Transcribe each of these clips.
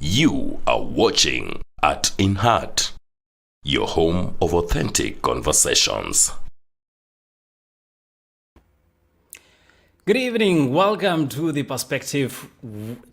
You are watching TheArtsinHeart, your home of authentic conversations. Good evening, welcome to the Perspective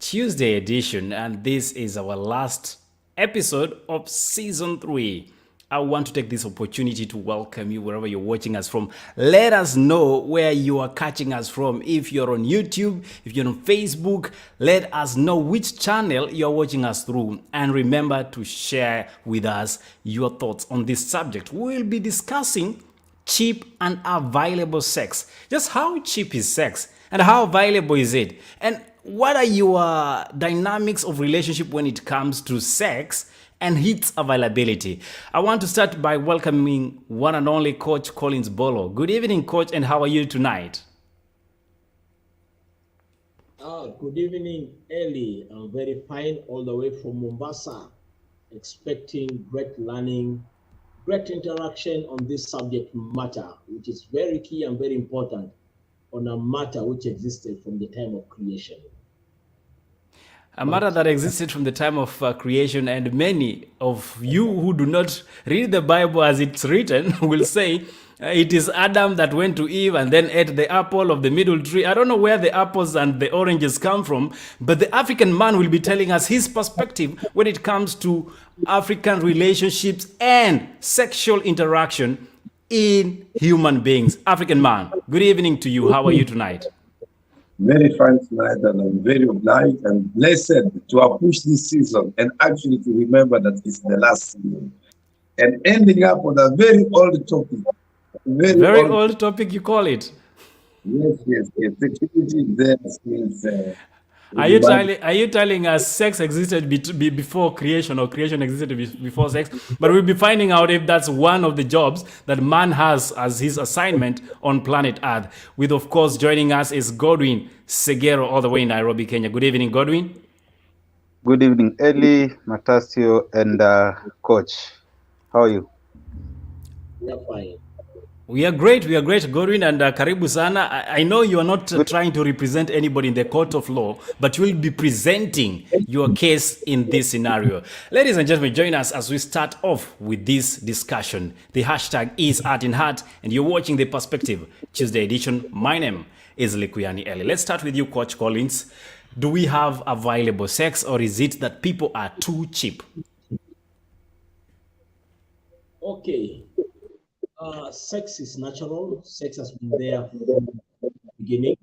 Tuesday edition, and this is our last episode of season 3. I want to take this opportunity to welcome you wherever you're watching us from. Let us know where you are catching us from. If you're on YouTube, if you're on Facebook, let us know which channel you're watching us through. And remember to share with us your thoughts on this subject. We'll be discussing cheap and available sex. Just how cheap is sex and how available is it? And what are your dynamics of relationship when it comes to sex and its availability? I want to start by welcoming one and only Coach Collins Bolo. Good evening, Coach, and how are you tonight? Good evening, Ellie. I'm very fine all the way from Mombasa, expecting great learning, great interaction on this subject matter, which is very key and very important on a matter which existed from the time of creation. A matter that existed from the time of creation, and many of you who do not read the Bible as it's written will say it is Adam that went to Eve and then ate the apple of the middle tree. I don't know where the apples and the oranges come from, but the African man will be telling us his perspective when it comes to African relationships and sexual interaction in human beings. African man, good evening to you. How are you tonight? Very fine tonight, and I'm very obliged and blessed to have pushed this season and actually to remember that it's the last season. And ending up on a very old topic. Very old topic, you call it? Yes. Security there means... Are you telling us sex existed before creation or creation existed before sex? But we'll be finding out if that's one of the jobs that man has as his assignment on planet Earth. With, of course, joining us is Godwin Segero all the way in Nairobi, Kenya. Good evening, Godwin. Good evening, Eli, Matasio, and Coach. How are you? We are fine. We are great, Godwin, and karibu sana. I know you are not trying to represent anybody in the court of law, but you will be presenting your case in this scenario. Ladies and gentlemen, join us as we start off with this discussion. The hashtag is TheArtsinHeart, and you're watching The Perspective Tuesday edition. My name is Likuyani Eli. Let's start with you, Coach Collins. Do we have available sex, or is it that people are too cheap? Okay. Sex is natural. Sex has been there from the beginning.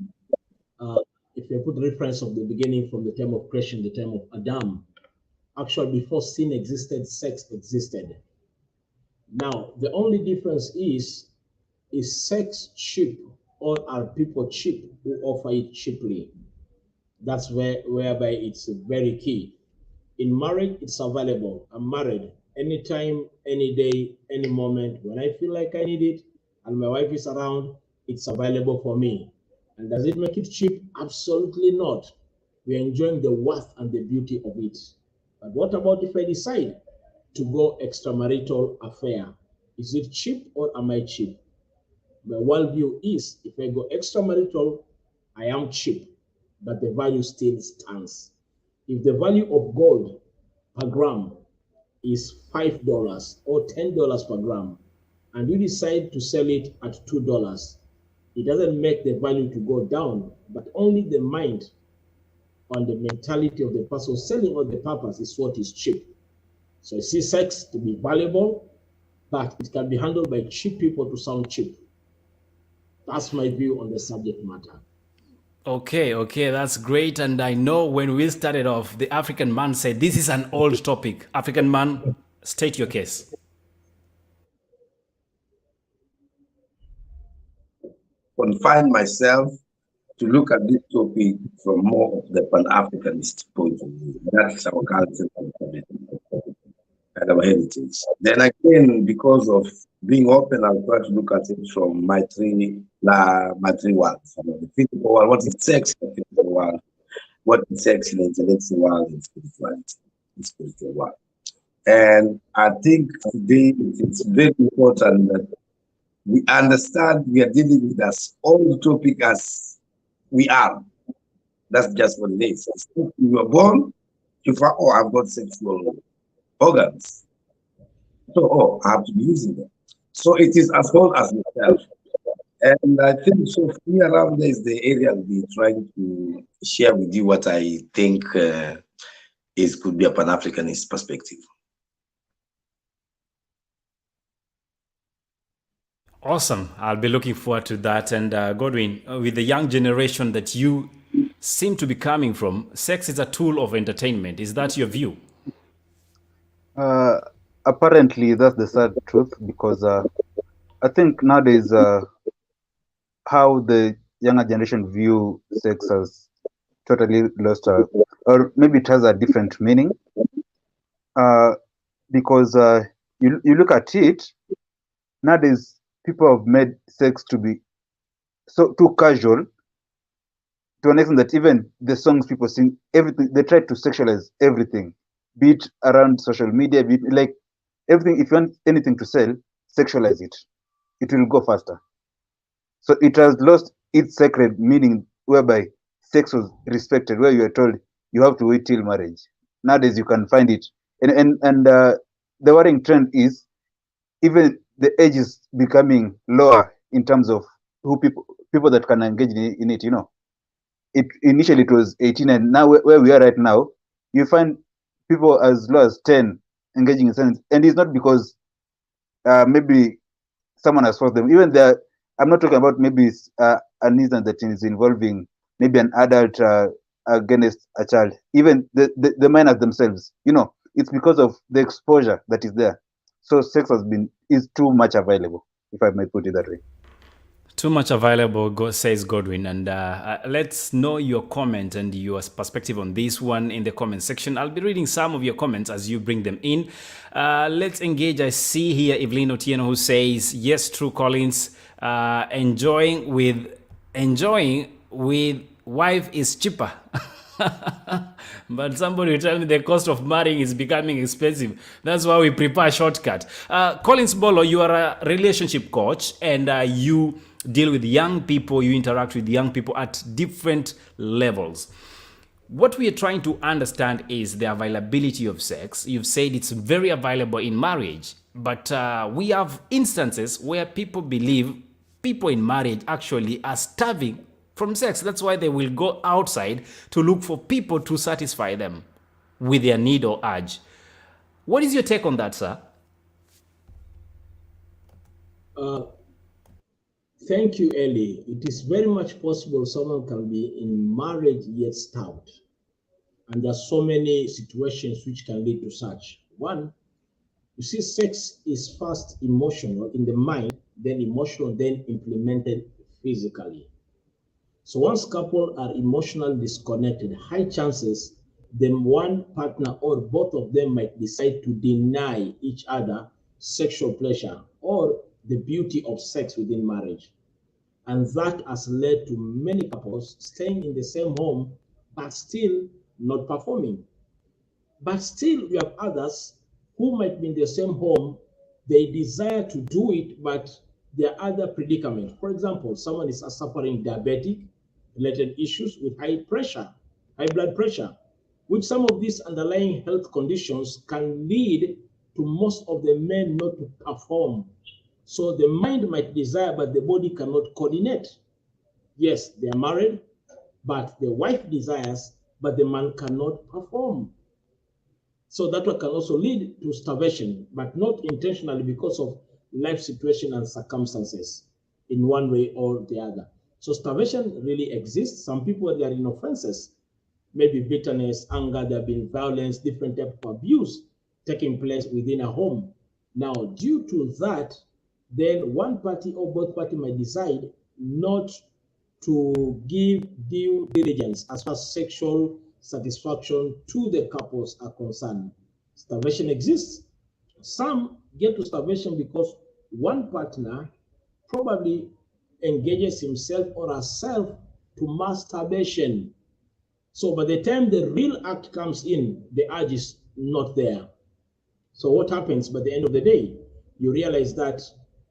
If you put reference of the beginning from the time of creation, the time of Adam, actually before sin existed, sex existed. Now, the only difference is sex cheap, or are people cheap who offer it cheaply? That's whereby it's very key. In marriage, it's available. I'm married. Anytime, any day, any moment, when I feel like I need it and my wife is around, it's available for me. And does it make it cheap? Absolutely not. We're enjoying the worth and the beauty of it. But what about if I decide to go extramarital affair? Is it cheap or am I cheap? My worldview is if I go extramarital, I am cheap, but the value still stands. If the value of gold per gram is $5 or $10 per gram, and you decide to sell it at $2, it doesn't make the value to go down, but only the mind and the mentality of the person selling or the purpose is what is cheap. So I see sex to be valuable, but it can be handled by cheap people to sound cheap. That's my view on the subject matter. Okay, that's great. And I know when we started off, the African man said, this is an old topic. African man, state your case. Confine myself to look at this topic from more of the Pan-Africanist point of view. That's our culture and our heritage. Then again, because of being open, I'll try to look at it from my three worlds. The physical world, what is sex in the physical world, what is sex in the intellectual world, and spiritual world. And I think today it's very important that we understand we are dealing with this old topic as we are. That's just what it is. You were born, You find, oh, I've got sexual organs. So, oh, I have to be using them. So it is as old as yourself. And I think so for me around there is the area I'll be trying to share with you what I think is could be a Pan-Africanist perspective. Awesome. I'll be looking forward to that. And Godwin, with the young generation that you seem to be coming from, sex is a tool of entertainment. Is that your view? Apparently, that's the sad truth because I think nowadays how the younger generation view sex has totally lost, or maybe it has a different meaning. Because you look at it nowadays, people have made sex to be so too casual to an extent that even the songs people sing, everything they try to sexualize everything, be it around social media, be it like everything. If you want anything to sell, sexualize it. It will go faster. So it has lost its sacred meaning, whereby sex was respected, where you are told you have to wait till marriage. Nowadays, you can find it, and the worrying trend is even the age is becoming lower in terms of who people that can engage in it. You know, it initially it was 18, and now where we are right now, you find people as low as 10 engaging in sex, and it's not because maybe someone has forced them. Even there, I'm not talking about maybe an instance that is involving maybe an adult against a child. Even the minors themselves, you know, it's because of the exposure that is there. So sex is too much available, if I may put it that way. Too much available, says Godwin. And let's know your comment and your perspective on this one in the comment section. I'll be reading some of your comments as you bring them in. Let's engage. I see here Evelyn Otieno who says, yes, True Collins, enjoying with wife is cheaper. But somebody will tell me the cost of marrying is becoming expensive. That's why we prepare a shortcut. Collins Bolo, you are a relationship coach and you deal with young people, you interact with young people at different levels. What we are trying to understand is the availability of sex. You've said it's very available in marriage, but we have instances where people believe people in marriage actually are starving from sex. That's why they will go outside to look for people to satisfy them with their need or urge. What is your take on that, sir? Thank you, Ellie. It is very much possible someone can be in marriage yet starved. And there are so many situations which can lead to such. One, you see, sex is first emotional in the mind, then emotional, then implemented physically. So once couple are emotionally disconnected, high chances then one partner or both of them might decide to deny each other sexual pleasure or the beauty of sex within marriage. And that has led to many couples staying in the same home but still not performing. But still, we have others who might be in the same home, they desire to do it, but there are other predicaments. For example, someone is suffering diabetic related issues with high pressure, high blood pressure, which some of these underlying health conditions can lead to most of the men not to perform. So the mind might desire, but the body cannot coordinate. Yes, they are married, but the wife desires, but the man cannot perform. So that one can also lead to starvation, but not intentionally because of life situation and circumstances in one way or the other. So starvation really exists. Some people, they are in offenses, maybe bitterness, anger, there have been violence, different type of abuse taking place within a home. Now, due to that, then one party or both party might decide not to give due diligence as far as sexual satisfaction to the couples are concerned. Starvation exists. Some get to starvation because one partner probably engages himself or herself to masturbation. So by the time the real act comes in, the urge is not there. So what happens by the end of the day? You realize that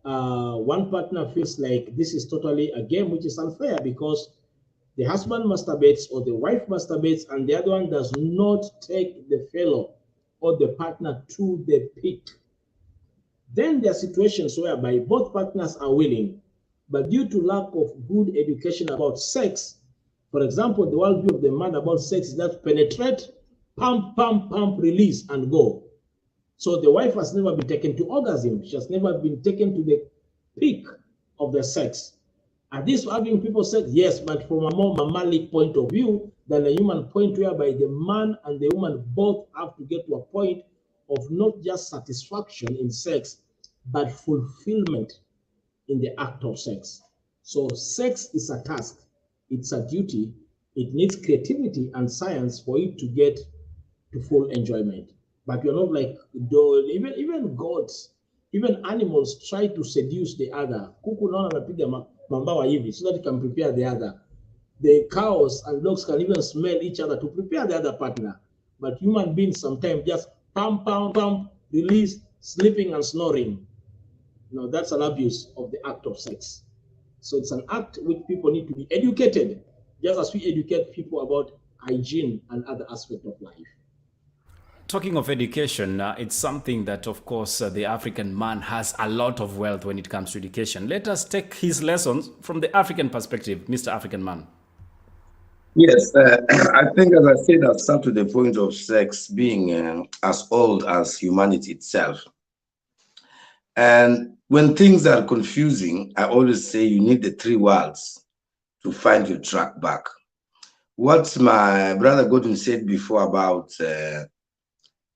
one partner feels like this is totally a game which is unfair because The husband masturbates or the wife masturbates and the other one does not take the fellow or the partner to the peak. Then there are situations whereby both partners are willing, but due to lack of good education about sex, for example, the worldview of the man about sex is that penetrate, pump, pump, pump, release, and go. So the wife has never been taken to orgasm. She has never been taken to the peak of the sex. Are these having people said yes, but from a more mammalic point of view than a human point, whereby the man and the woman both have to get to a point of not just satisfaction in sex, but fulfillment in the act of sex. So sex is a task, it's a duty, it needs creativity and science for it to get to full enjoyment. But you're not like, even gods, even animals try to seduce the other. Kuku naona anapiga mambawa hivi so that it can prepare the other. The cows and dogs can even smell each other to prepare the other partner. But human beings sometimes just pump, pump, pump, release, sleeping and snoring. No, that's an abuse of the act of sex. So it's an act which people need to be educated, just as we educate people about hygiene and other aspects of life. Talking of education, it's something that, of course, the African man has a lot of wealth when it comes to education. Let us take his lessons from the African perspective, Mr. African man. Yes, I think, as I said, I'll start to the point of sex being as old as humanity itself. And when things are confusing, I always say you need the three worlds to find your track back. What my brother Gordon said before about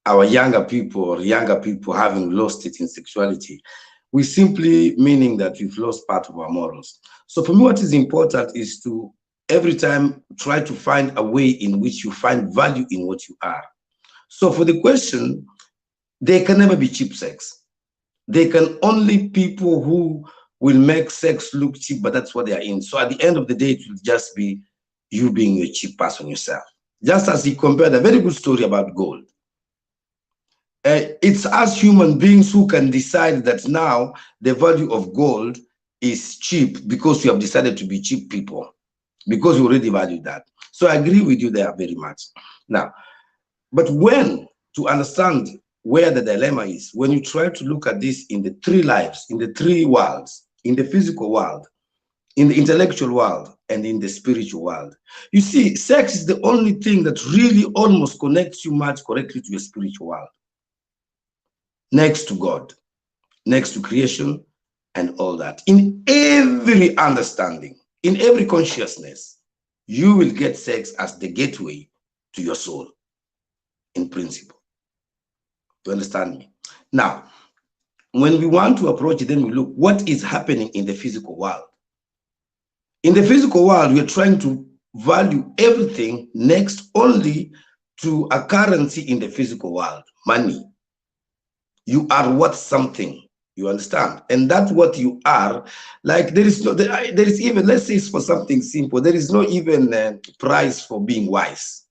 our younger people having lost it in sexuality, we simply meaning that we've lost part of our morals. So for me, what is important is to every time try to find a way in which you find value in what you are. So for the question, there can never be cheap sex. They can only people who will make sex look cheap, but that's what they are in. So at the end of the day, it will just be you being a cheap person yourself. Just as he compared a very good story about gold. It's us human beings who can decide that now the value of gold is cheap because we have decided to be cheap people, because we already value that. So I agree with you there very much. Now, but when to understand where the dilemma is, when you try to look at this in the three lives, in the three worlds, in the physical world, in the intellectual world, and in the spiritual world, you see, sex is the only thing that really almost connects you much correctly to your spiritual world. Next to God, next to creation, and all that. In every understanding, in every consciousness, you will get sex as the gateway to your soul, in principle. You understand me? Now, when we want to approach it, then we look what is happening in the physical world. In the physical world, we are trying to value everything next only to a currency in the physical world, money. You are worth something, you understand? And that's what you are. Like there is even, let's say it's for something simple, there is no even price for being wise.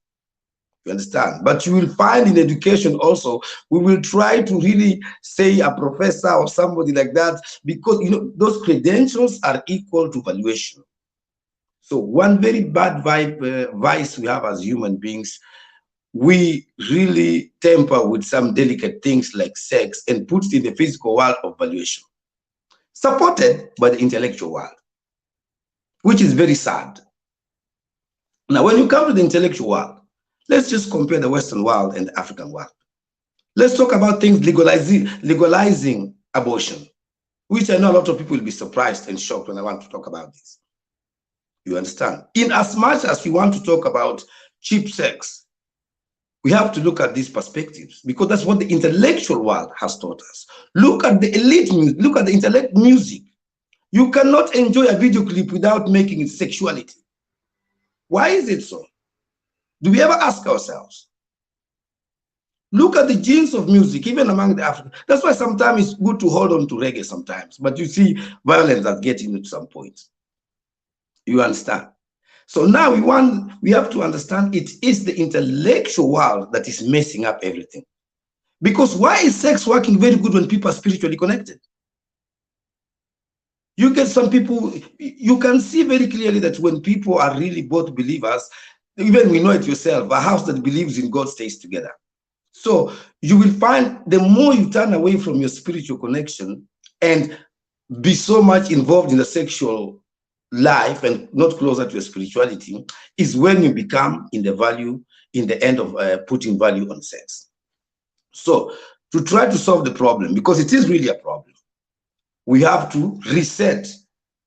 You understand? But you will find in education also, we will try to really say a professor or somebody like that, because you know those credentials are equal to valuation. So one very bad vice we have as human beings, we really temper with some delicate things like sex and put it in the physical world of valuation, supported by the intellectual world, which is very sad. Now, when you come to the intellectual world, let's just compare the Western world and the African world. Let's talk about things legalizing abortion, which I know a lot of people will be surprised and shocked when I want to talk about this. You understand? In as much as we want to talk about cheap sex, we have to look at these perspectives, because that's what the intellectual world has taught us. Look at the elite music, look at the intellect music. You cannot enjoy a video clip without making it sexuality. Why is it so? Do we ever ask ourselves? Look at the genes of music, even among the Africans. That's why sometimes it's good to hold on to reggae sometimes, but you see violence that's getting to some point. You understand? So now we have to understand it is the intellectual world that is messing up everything. Because why is sex working very good when people are spiritually connected? You get some people, you can see very clearly that when people are really both believers, even we know it yourself, a house that believes in God stays together. So you will find the more you turn away from your spiritual connection and be so much involved in the sexual life and not closer to your spirituality, is when you become in the end of putting value on sex. So to try to solve the problem, because it is really a problem, we have to reset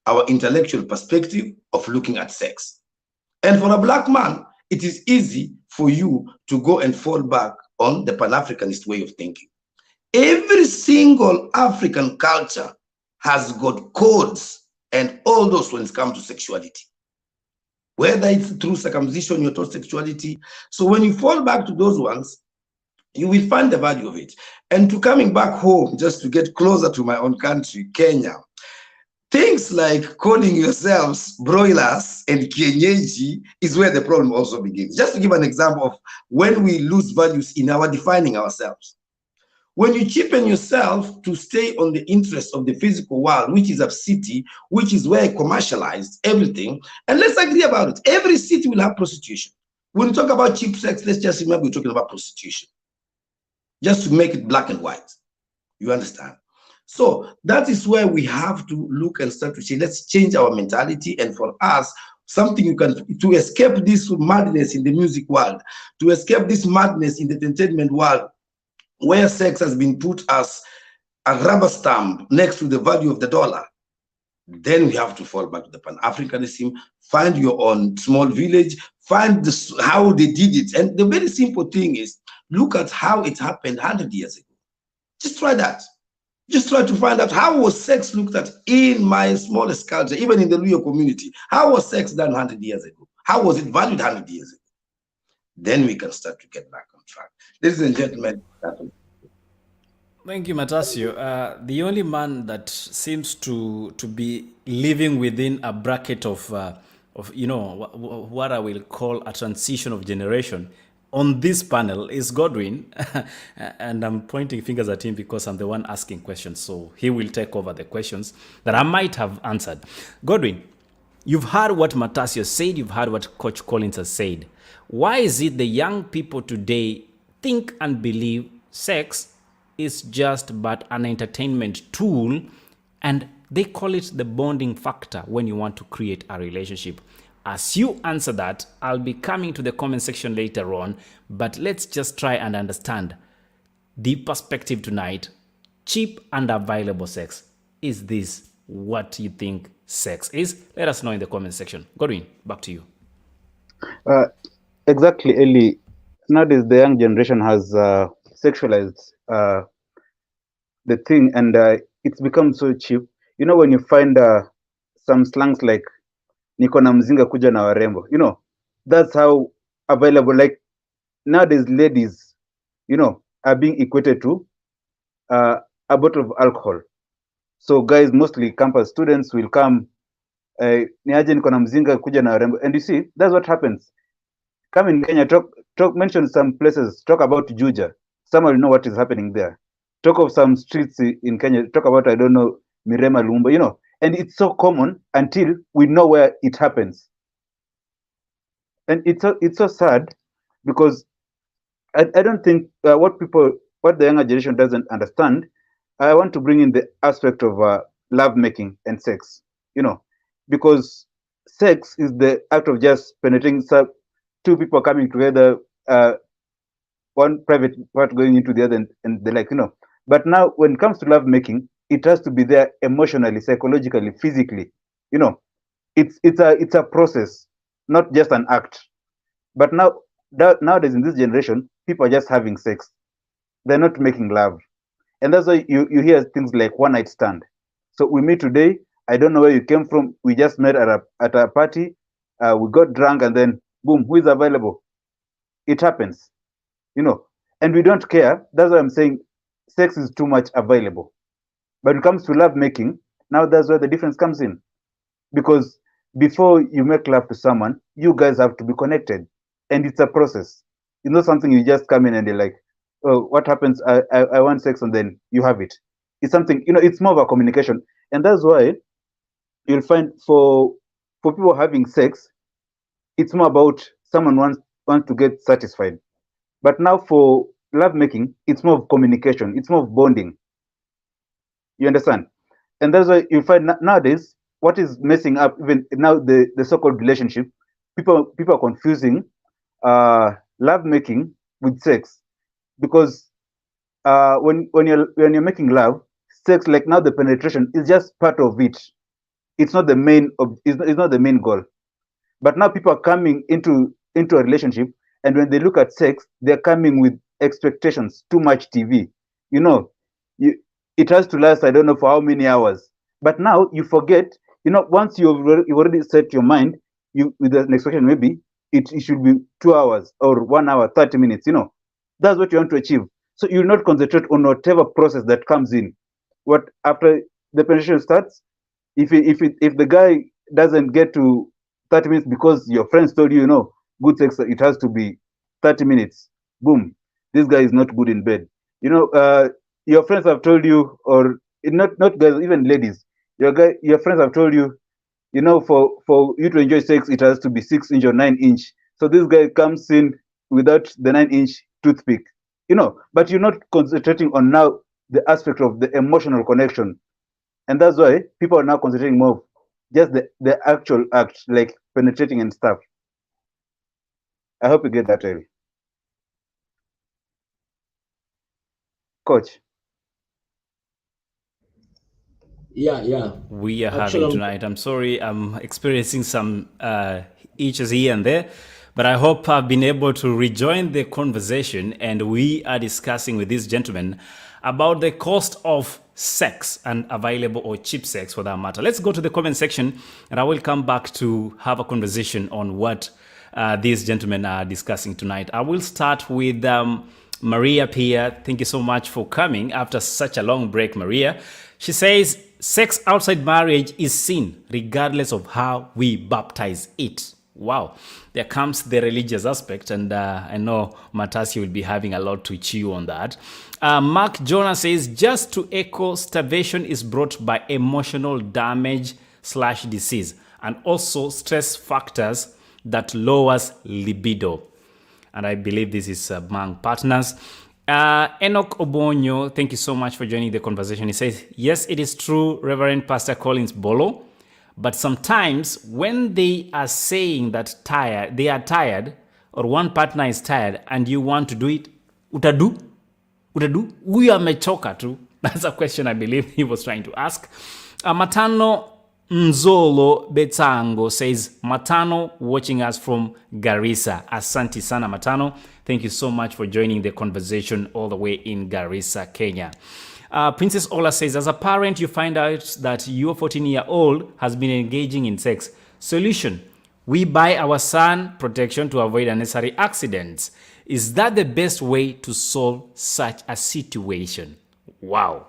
our intellectual perspective of looking at sex. And for a black man, it is easy for you to go and fall back on the Pan-Africanist way of thinking. Every single African culture has got codes and all those when it comes to sexuality. Whether it's through circumcision, you're taught sexuality. So when you fall back to those ones, you will find the value of it. And to coming back home, just to get closer to my own country, Kenya, things like calling yourselves broilers and kienyeji is where the problem also begins. Just to give an example of when we lose values in our defining ourselves. When you cheapen yourself to stay on the interest of the physical world, which is a city, which is where commercialized everything, and let's agree about it. Every city will have prostitution. When we talk about cheap sex, let's just remember we're talking about prostitution. Just to make it black and white. You understand? So that is where we have to look and start to say, let's change our mentality. And for us, something you can, to escape this madness in the music world, to escape this madness in the entertainment world, where sex has been put as a rubber stamp next to the value of the dollar, then we have to fall back to the Pan-Africanism, find your own small village, find how they did it. And the very simple thing is, look at how it happened 100 years ago. Just try that. Just try to find out how was sex looked at in my smallest culture, even in the Luo community. How was sex done 100 years ago? How was it valued 100 years ago? Then we can start to get back on track. Ladies and gentlemen, Thank you, Matasio. The only man that seems to be living within a bracket of what I will call a transition of generation on this panel is Godwin, and I'm pointing fingers at him because I'm the one asking questions. So he will take over the questions that I might have answered. Godwin, you've heard what Matasio said. You've heard what Coach Collins has said. Why is it the young people today think and believe sex is just but an entertainment tool, and they call it the bonding factor when you want to create a relationship? As you answer that, I'll be coming to the comment section later on, but let's just try and understand the perspective tonight. Cheap and available sex. Is this what you think sex is? Let us know in the comment section. Godwin, back to you. Exactly, Eli. Nowadays, the young generation has sexualized the thing, and it's become so cheap. You know, when you find some slangs like niko na mzinga kuja na warembo, you know, that's how available. Like nowadays, ladies, you know, are being equated to a bottle of alcohol. So guys, mostly campus students will come, niaje niko na mzinga kuja na warembo, and you see, that's what happens. Come in Kenya, mention some places, talk about Juja. Someone will know what is happening there. Talk of some streets in Kenya, talk about, I don't know, Mirema Lumba, you know, and it's so common until we know where it happens. And it's so sad because I don't think what the younger generation doesn't understand. I want to bring in the aspect of love making and sex, you know, because sex is the act of just penetrating two people coming together, one private part going into the other, and they like, you know. But now when it comes to love making, it has to be there emotionally, psychologically, physically. You know, it's a process, not just an act. But nowadays in this generation, people are just having sex. They're not making love. And that's why you hear things like one night stand. So we meet today, I don't know where you came from, we just met at a party, we got drunk, and then boom, who is available? It happens, you know, and we don't care. That's why I'm saying sex is too much available. But when it comes to love making, now that's where the difference comes in. Because before you make love to someone, you guys have to be connected. And it's a process. It's not something you just come in and you're like, oh, what happens? I want sex, and then you have it. It's something, you know, it's more of a communication. And that's why you'll find for people having sex, it's more about someone wants to get satisfied. But now for love making, it's more of communication, it's more of bonding. You understand? And that's why you find nowadays what is messing up even now the so-called relationship. People are confusing love making with sex, because when you're making love, sex, like now the penetration is just part of it. It's not the main it's not the main goal. But now people are coming into a relationship, and when they look at sex, they're coming with expectations. Too much TV, you know. You, it has to last, I don't know for how many hours. But now you forget, once you've already set your mind, you with an expectation, maybe it should be 2 hours or 1 hour, 30 minutes. That's what you want to achieve. So you'll not concentrate on whatever process that comes in. What after the penetration starts, if the guy doesn't get to 30 minutes because your friends told you, good sex, it has to be 30 minutes. Boom, this guy is not good in bed. Your friends have told you, or not guys, even ladies, your friends have told you, for you to enjoy sex, it has to be 6 inch or 9 inch. So this guy comes in without the 9 inch toothpick, but you're not concentrating on now the aspect of the emotional connection. And that's why people are now concentrating more of just the actual act, like penetrating and stuff. I hope you get that, Ellie. Coach. Yeah. We are Actually, having tonight. I'm sorry, I'm experiencing some itches here and there, but I hope I've been able to rejoin the conversation, and we are discussing with this gentleman about the cost of sex and available or cheap sex for that matter. Let's go to the comment section, and I will come back to have a conversation on what these gentlemen are discussing tonight. I will start with Maria Pia. Thank you so much for coming after such a long break, Maria. She says, sex outside marriage is sin, regardless of how we baptize it. Wow. There comes the religious aspect, and I know Matasi will be having a lot to chew on that. Mark Jonah says, just to echo, starvation is brought by emotional damage / disease, and also stress factors that lowers libido. And I believe this is among partners. Enoch Obonyo, thank you so much for joining the conversation. He says, yes, it is true, Reverend Pastor Collins Bolo, but sometimes when they are saying that they are tired, or one partner is tired and you want to do it, utadu? Huyu amechoka tu. That's a question I believe he was trying to ask. Matano Nzolo Betango says, Matano watching us from Garissa. Asante sana Matano. Thank you so much for joining the conversation all the way in Garissa, Kenya. Princess Ola says, as a parent, you find out that your 14-year-old has been engaging in sex. Solution, we buy our son protection to avoid unnecessary accidents. Is that the best way to solve such a situation? Wow.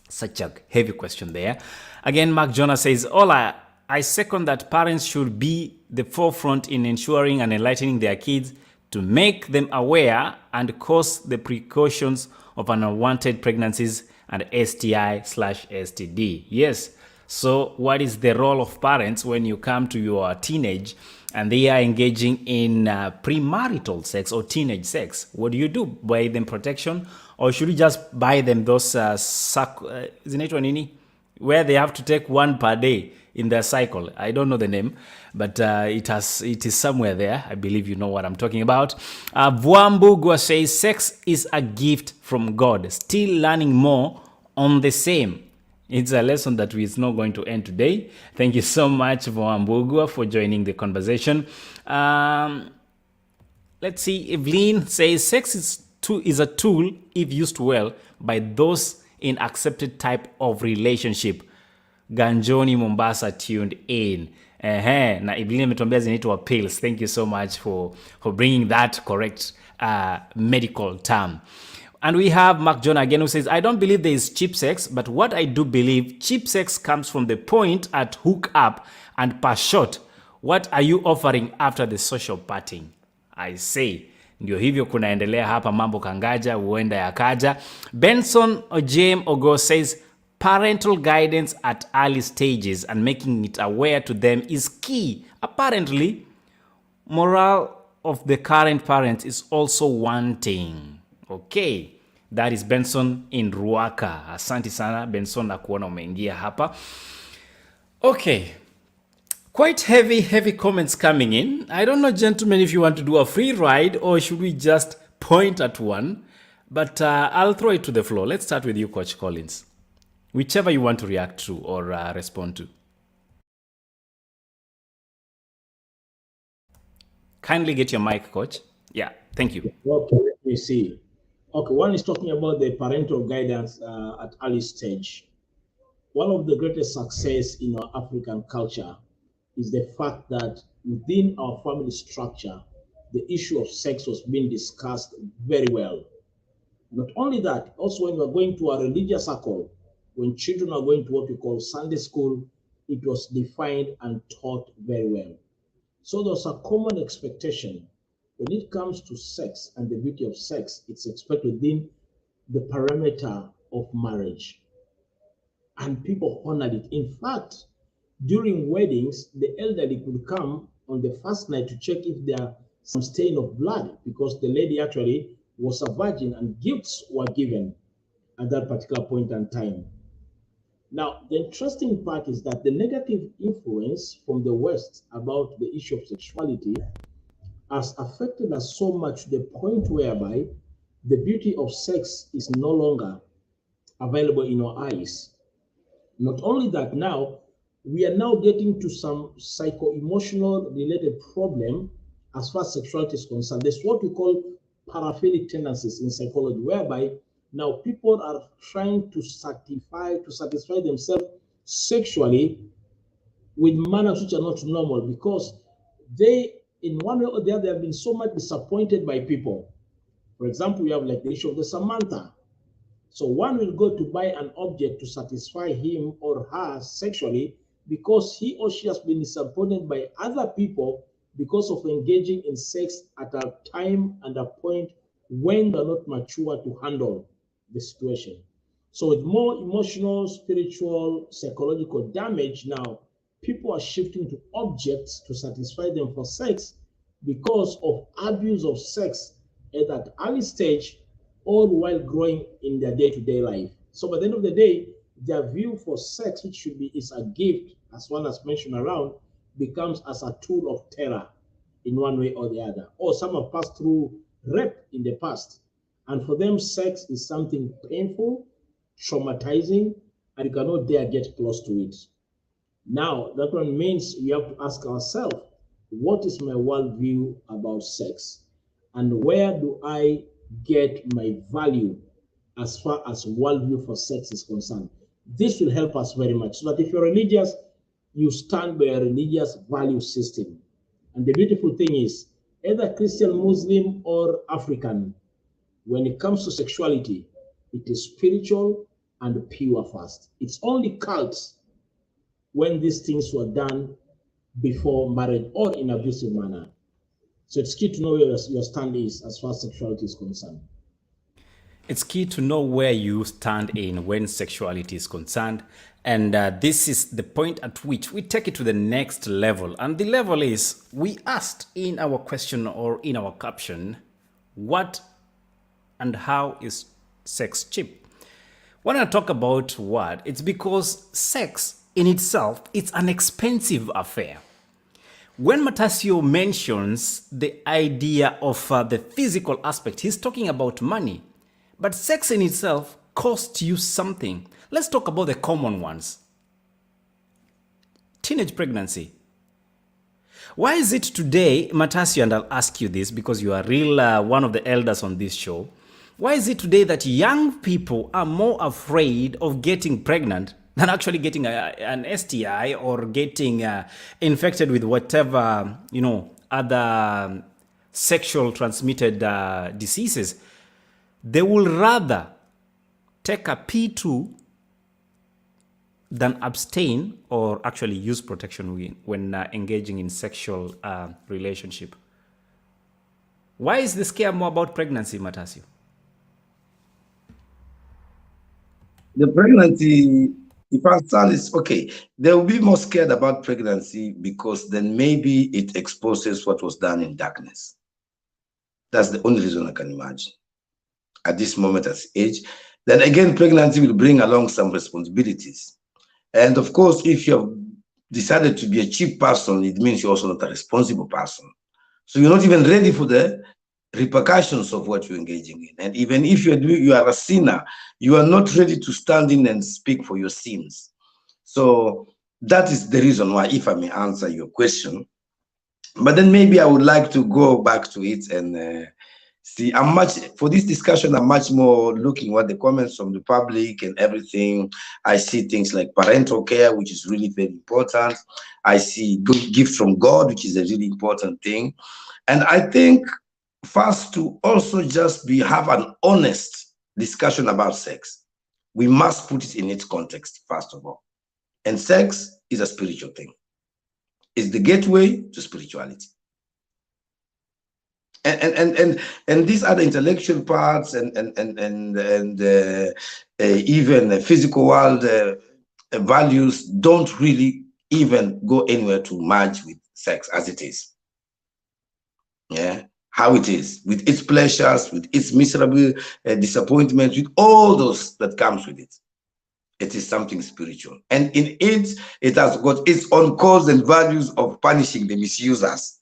Such a heavy question there. Again, Mark Jonah says, Ola, I second that parents should be the forefront in ensuring and enlightening their kids to make them aware and cause the precautions of unwanted pregnancies and STI/STD. Yes. So what is the role of parents when you come to your teenage and they are engaging in premarital sex or teenage sex? What do you do? Buy them protection, or should you just buy them those where they have to take one per day in their cycle? I don't know the name, but it is somewhere there. I believe you know what I'm talking about. Vuambugwa says, sex is a gift from God. Still learning more on the same. It's a lesson that is not going to end today. Thank you so much, Vuambugwa, for joining the conversation. Let's see. Evelyn says, sex is a tool if used well by those in accepted type of relationship. Ganjoni Mombasa tuned in. Na Evelyn ametuambia zinaitwa pills. Thank you so much for bringing that correct medical term. And we have Mark John again, who says, I don't believe there is cheap sex, but what I do believe, cheap sex comes from the point at hook up and per shot. What are you offering after the social partying? I say, ndio hivyo kunaendelea hapa, mambo kangaja, huenda yakaja. Benson Ojem Ogo says, Parental guidance at early stages and making it aware to them is key. Apparently, morale of the current parents is also wanting. Okay, that is Benson in Ruaka. Asante sana Benson, na kuona umeingia hapa. Okay, quite heavy comments coming in. I don't know, gentlemen, if you want to do a free ride or should we just point at one, but I'll throw it to the floor. Let's start with you, Coach Collins. Whichever you want to react to or respond to. Kindly get your mic, Coach. Yeah, thank you. Okay, let me see. Okay, one is talking about the parental guidance at early stage. One of the greatest success in our African culture is the fact that within our family structure, the issue of sex was being discussed very well. Not only that, also when you are going to a religious circle, when children are going to what we call Sunday school, it was defined and taught very well. So there's a common expectation when it comes to sex and the beauty of sex, it's expected within the parameter of marriage. And people honored it. In fact, during weddings, the elderly could come on the first night to check if there are some stain of blood because the lady actually was a virgin and gifts were given at that particular point in time. Now, the interesting part is that the negative influence from the West about the issue of sexuality has affected us so much to the point whereby the beauty of sex is no longer available in our eyes. Not only that, now we are now getting to some psycho-emotional related problem as far as sexuality is concerned. There's what we call paraphilic tendencies in psychology, whereby now people are trying to satisfy themselves sexually with manners which are not normal because they, in one way or the other, have been so much disappointed by people. For example, we have like the issue of the Samantha. So one will go to buy an object to satisfy him or her sexually because he or she has been disappointed by other people because of engaging in sex at a time and a point when they're not mature to handle the situation. So with more emotional, spiritual, psychological damage now, people are shifting to objects to satisfy them for sex because of abuse of sex at that early stage, all while growing in their day-to-day life. So by the end of the day, their view for sex, which should be is a gift, as one has mentioned around, becomes as a tool of terror in one way or the other. Or some have passed through rape in the past. And for them, sex is something painful, traumatizing, and you cannot dare get close to it. Now, that one means we have to ask ourselves, what is my worldview about sex? And where do I get my value as far as worldview for sex is concerned? This will help us very much. So that if you're religious, you stand by a religious value system. And the beautiful thing is, either Christian, Muslim, or African, when it comes to sexuality, it is spiritual and pure first. It's only cults when these things were done before marriage or in abusive manner. So it's key to know where your stand is as far as sexuality is concerned. It's key to know where you stand in when sexuality is concerned. And this is the point at which we take it to the next level. And the level is, we asked in our question or in our caption, what and how is sex cheap? When I talk about what, it's because sex in itself, it's an expensive affair. When Matasio mentions the idea of the physical aspect, he's talking about money. But sex in itself costs you something. Let's talk about the common ones. Teenage pregnancy. Why is it today, Matasio, and I'll ask you this because you are one of the elders on this show. Why is it today that young people are more afraid of getting pregnant than actually getting an STI or getting infected with whatever, other sexual transmitted diseases? They will rather take a P2 than abstain or actually use protection when engaging in sexual relationship. Why is the scare more about pregnancy, Matasio? The pregnancy, if our son is okay, they will be more scared about pregnancy because then maybe it exposes what was done in darkness. That's the only reason I can imagine. At this moment, at his age, then again, pregnancy will bring along some responsibilities. And of course, if you have decided to be a cheap person, it means you're also not a responsible person. So you're not even ready for the repercussions of what you're engaging in. And even if you are a sinner, you are not ready to stand in and speak for your sins. So that is the reason why, if I may answer your question, but then maybe I would like to go back to it and see. I'm much for this discussion. I'm much more looking at the comments from the public and everything. I see things like parental care, which is really very important. I see good gift from God, which is a really important thing. And I think first to also just have an honest discussion about sex. We must put it in its context, first of all. And sex is a spiritual thing. It's the gateway to spirituality. And these other intellectual parts and even the physical world values don't really even go anywhere to merge with sex as it is. Yeah, how it is, with its pleasures, with its miserable disappointments, with all those that comes with it. It is something spiritual, and in it has got its own cause and values of punishing the misusers.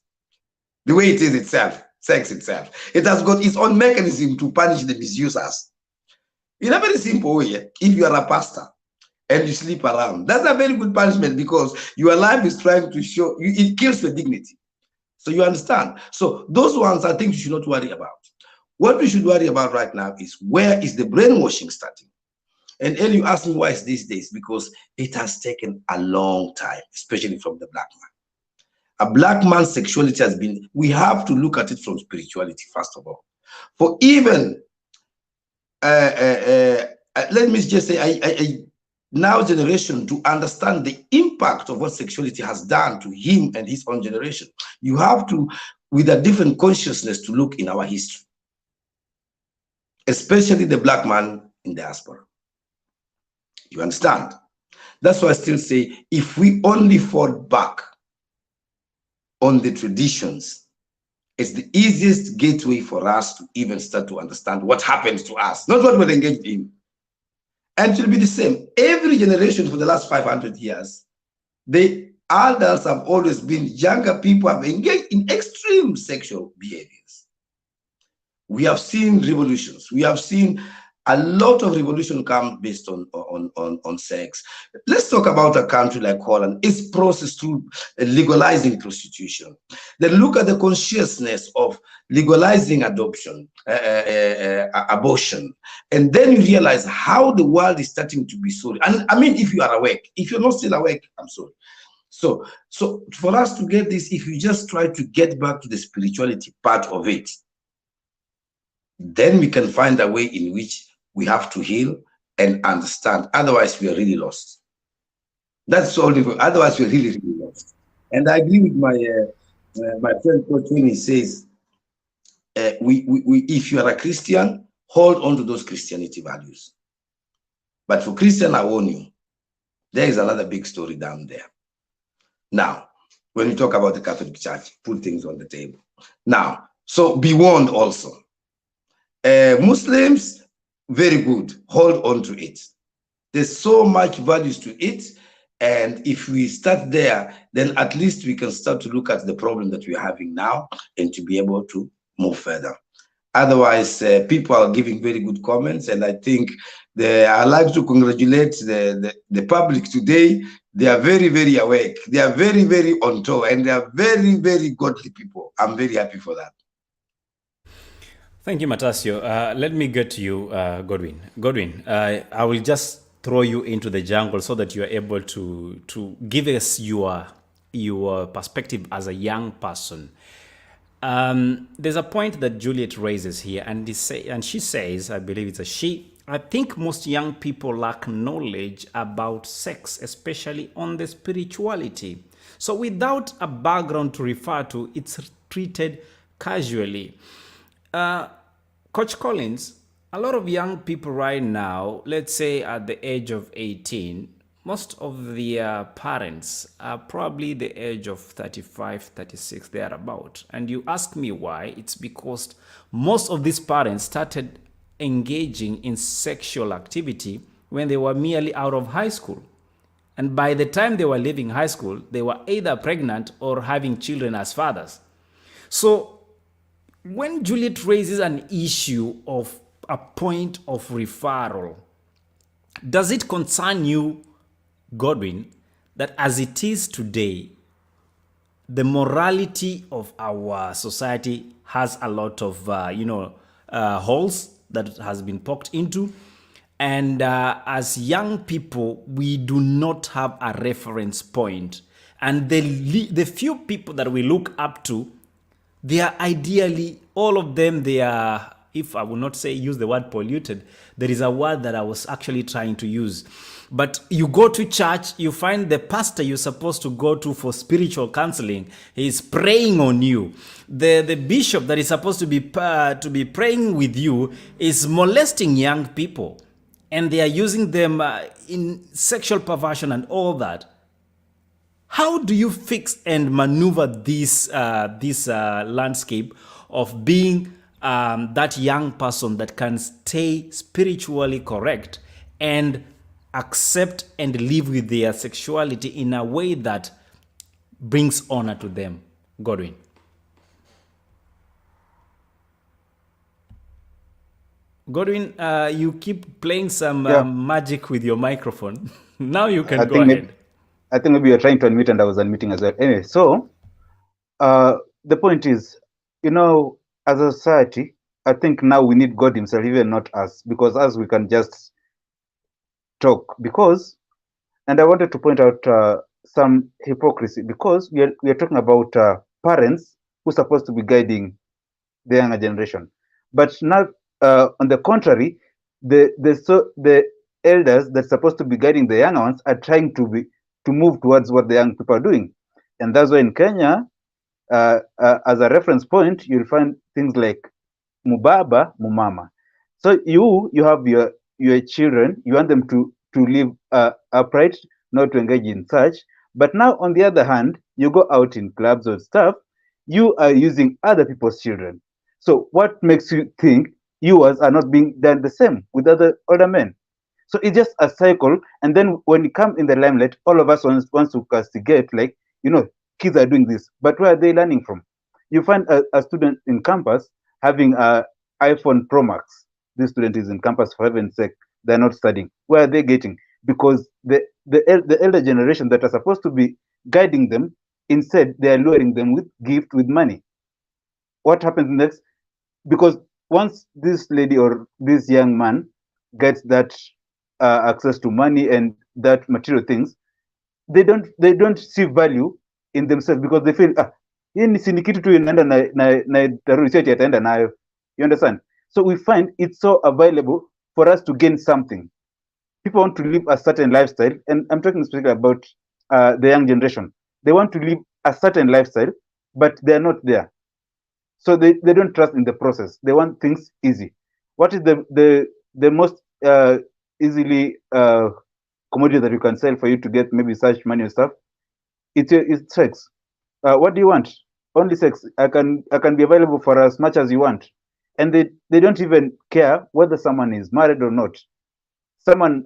The way it is itself, sex itself, it has got its own mechanism to punish the misusers. In a very simple way, if you are a pastor and you sleep around, that's a very good punishment because your life is trying to show you, it kills your dignity. So you understand? So those ones are things you should not worry about. What we should worry about right now is where is the brainwashing starting? And Eli, you asked me why it's these days, because it has taken a long time, especially from the black man. A black man's sexuality has been, we have to look at it from spirituality, first of all. For even, let me just say, now generation to understand the impact of what sexuality has done to him and his own generation, you have to, with a different consciousness, to look in our history, especially the black man in diaspora. You understand? That's why I still say, if we only fall back on the traditions, it's the easiest gateway for us to even start to understand what happens to us, not what we're engaged in. And it will be the same. Every generation for the last 500 years, the adults have always been, younger people have engaged in extreme sexual behaviors. We have seen revolutions. We have seen a lot of revolution come based on sex. Let's talk about a country like Holland. Its process through legalizing prostitution. Then look at the consciousness of legalizing adoption, abortion. And then you realize how the world is starting to be sorry. And I mean, if you are awake, if you're not still awake, I'm sorry. So for us to get this, if you just try to get back to the spirituality part of it, then we can find a way in which we have to heal and understand. Otherwise, we are really lost. That's all. Otherwise, we're really, really lost. And I agree with my my friend Coach when he says, if you are a Christian, hold on to those Christianity values. But for Christian, I warn you, there is another big story down there. Now, when you talk about the Catholic Church, put things on the table. Now, so be warned also. Muslims, very good, hold on to it. There's so much values to it, and if we start there, then at least we can start to look at the problem that we're having now and to be able to move further. Otherwise, people are giving very good comments, and I think I like to congratulate the public today. They are very, very awake. They are very, very on top, and they are very, very godly people. I'm very happy for that. Thank you, Matasio. Let me get to you, Godwin. Godwin, I will just throw you into the jungle so that you are able to give us your perspective as a young person. There's a point that Juliet raises here, and she says, I believe it's a she, I think most young people lack knowledge about sex, especially on the spirituality. So without a background to refer to, it's treated casually. Coach Collins, a lot of young people right now, let's say at the age of 18, most of the parents are probably the age of 35, 36, thereabout. And you ask me why? It's because most of these parents started engaging in sexual activity when they were merely out of high school. And by the time they were leaving high school, they were either pregnant or having children as fathers. So when Juliet raises an issue of a point of referral, does it concern you, Godwin, that as it is today, the morality of our society has a lot of, holes that has been poked into? And as young people, we do not have a reference point. And the few people that we look up to, they are ideally, all of them, they are, if I will not say use the word polluted, there is a word that I was actually trying to use. But you go to church, you find the pastor you're supposed to go to for spiritual counseling, he is praying on you. The bishop that is supposed to be praying with you is molesting young people. And they are using them in sexual perversion and all that. How do you fix and maneuver this landscape of being that young person that can stay spiritually correct and accept and live with their sexuality in a way that brings honor to them? Godwin. Godwin, you keep playing some magic with your microphone. Now you can go ahead. I think maybe you're trying to unmute and I was unmuting as well. Anyway, so the point is, as a society, I think now we need God himself, even not us, because us, we can just talk. And I wanted to point out some hypocrisy, because we are talking about parents who are supposed to be guiding the younger generation. But now, on the contrary, the elders that's supposed to be guiding the younger ones are trying to move towards what the young people are doing. And that's why in Kenya, as a reference point, you'll find things like mubaba, mumama. So you have your children, you want them to live upright, not to engage in such. But now, on the other hand, you go out in clubs or stuff, you are using other people's children. So what makes you think yours are not being done the same with other older men? So it's just a cycle. And then when you come in the limelight, all of us wants to castigate, like, kids are doing this. But where are they learning from? You find a student in campus having an iPhone Pro Max. This student is in campus, for heaven's sake. They're not studying. Where are they getting? Because the elder generation that are supposed to be guiding them, instead, they are luring them with gift, with money. What happens next? Because once this lady or this young man gets that access to money and that material things, they don't see value in themselves, because they feel hii ni kitu tu inaenda na daruri sio ataenda nayo. You understand? So we find it's so available for us to gain something. People want to live a certain lifestyle, and I'm talking specifically about the young generation. They want to live a certain lifestyle, but they're not there. So they don't trust in the process. They want things easy. What is the most easily commodity that you can sell for you to get maybe such money and stuff? It's sex. What do you want? Only sex. I can be available for as much as you want. And they don't even care whether someone is married or not. Someone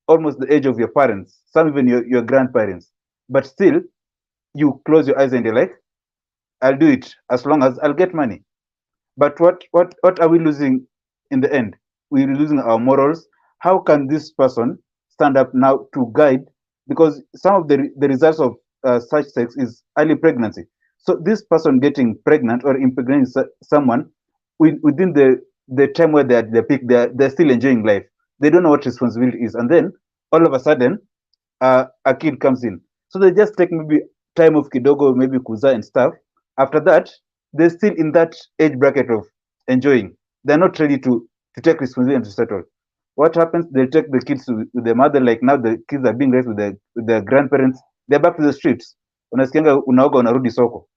almost the age of your parents, some even your grandparents, but still you close your eyes and you're like, I'll do it as long as I'll get money. But what are we losing in the end? We're losing our morals. How can this person stand up now to guide? Because some of the results of such sex is early pregnancy. So this person getting pregnant or impregnating someone within the time where they're at their peak, they're still enjoying life. They don't know what responsibility is. And then all of a sudden, a kid comes in. So they just take maybe time of kidogo, maybe kuza and stuff. After that, they're still in that age bracket of enjoying. They're not ready to take responsibility and to settle. What happens? They take the kids with their mother. Like now, the kids are being raised with their grandparents. They're back to the streets. Unasikianga unaoga unarudi soko,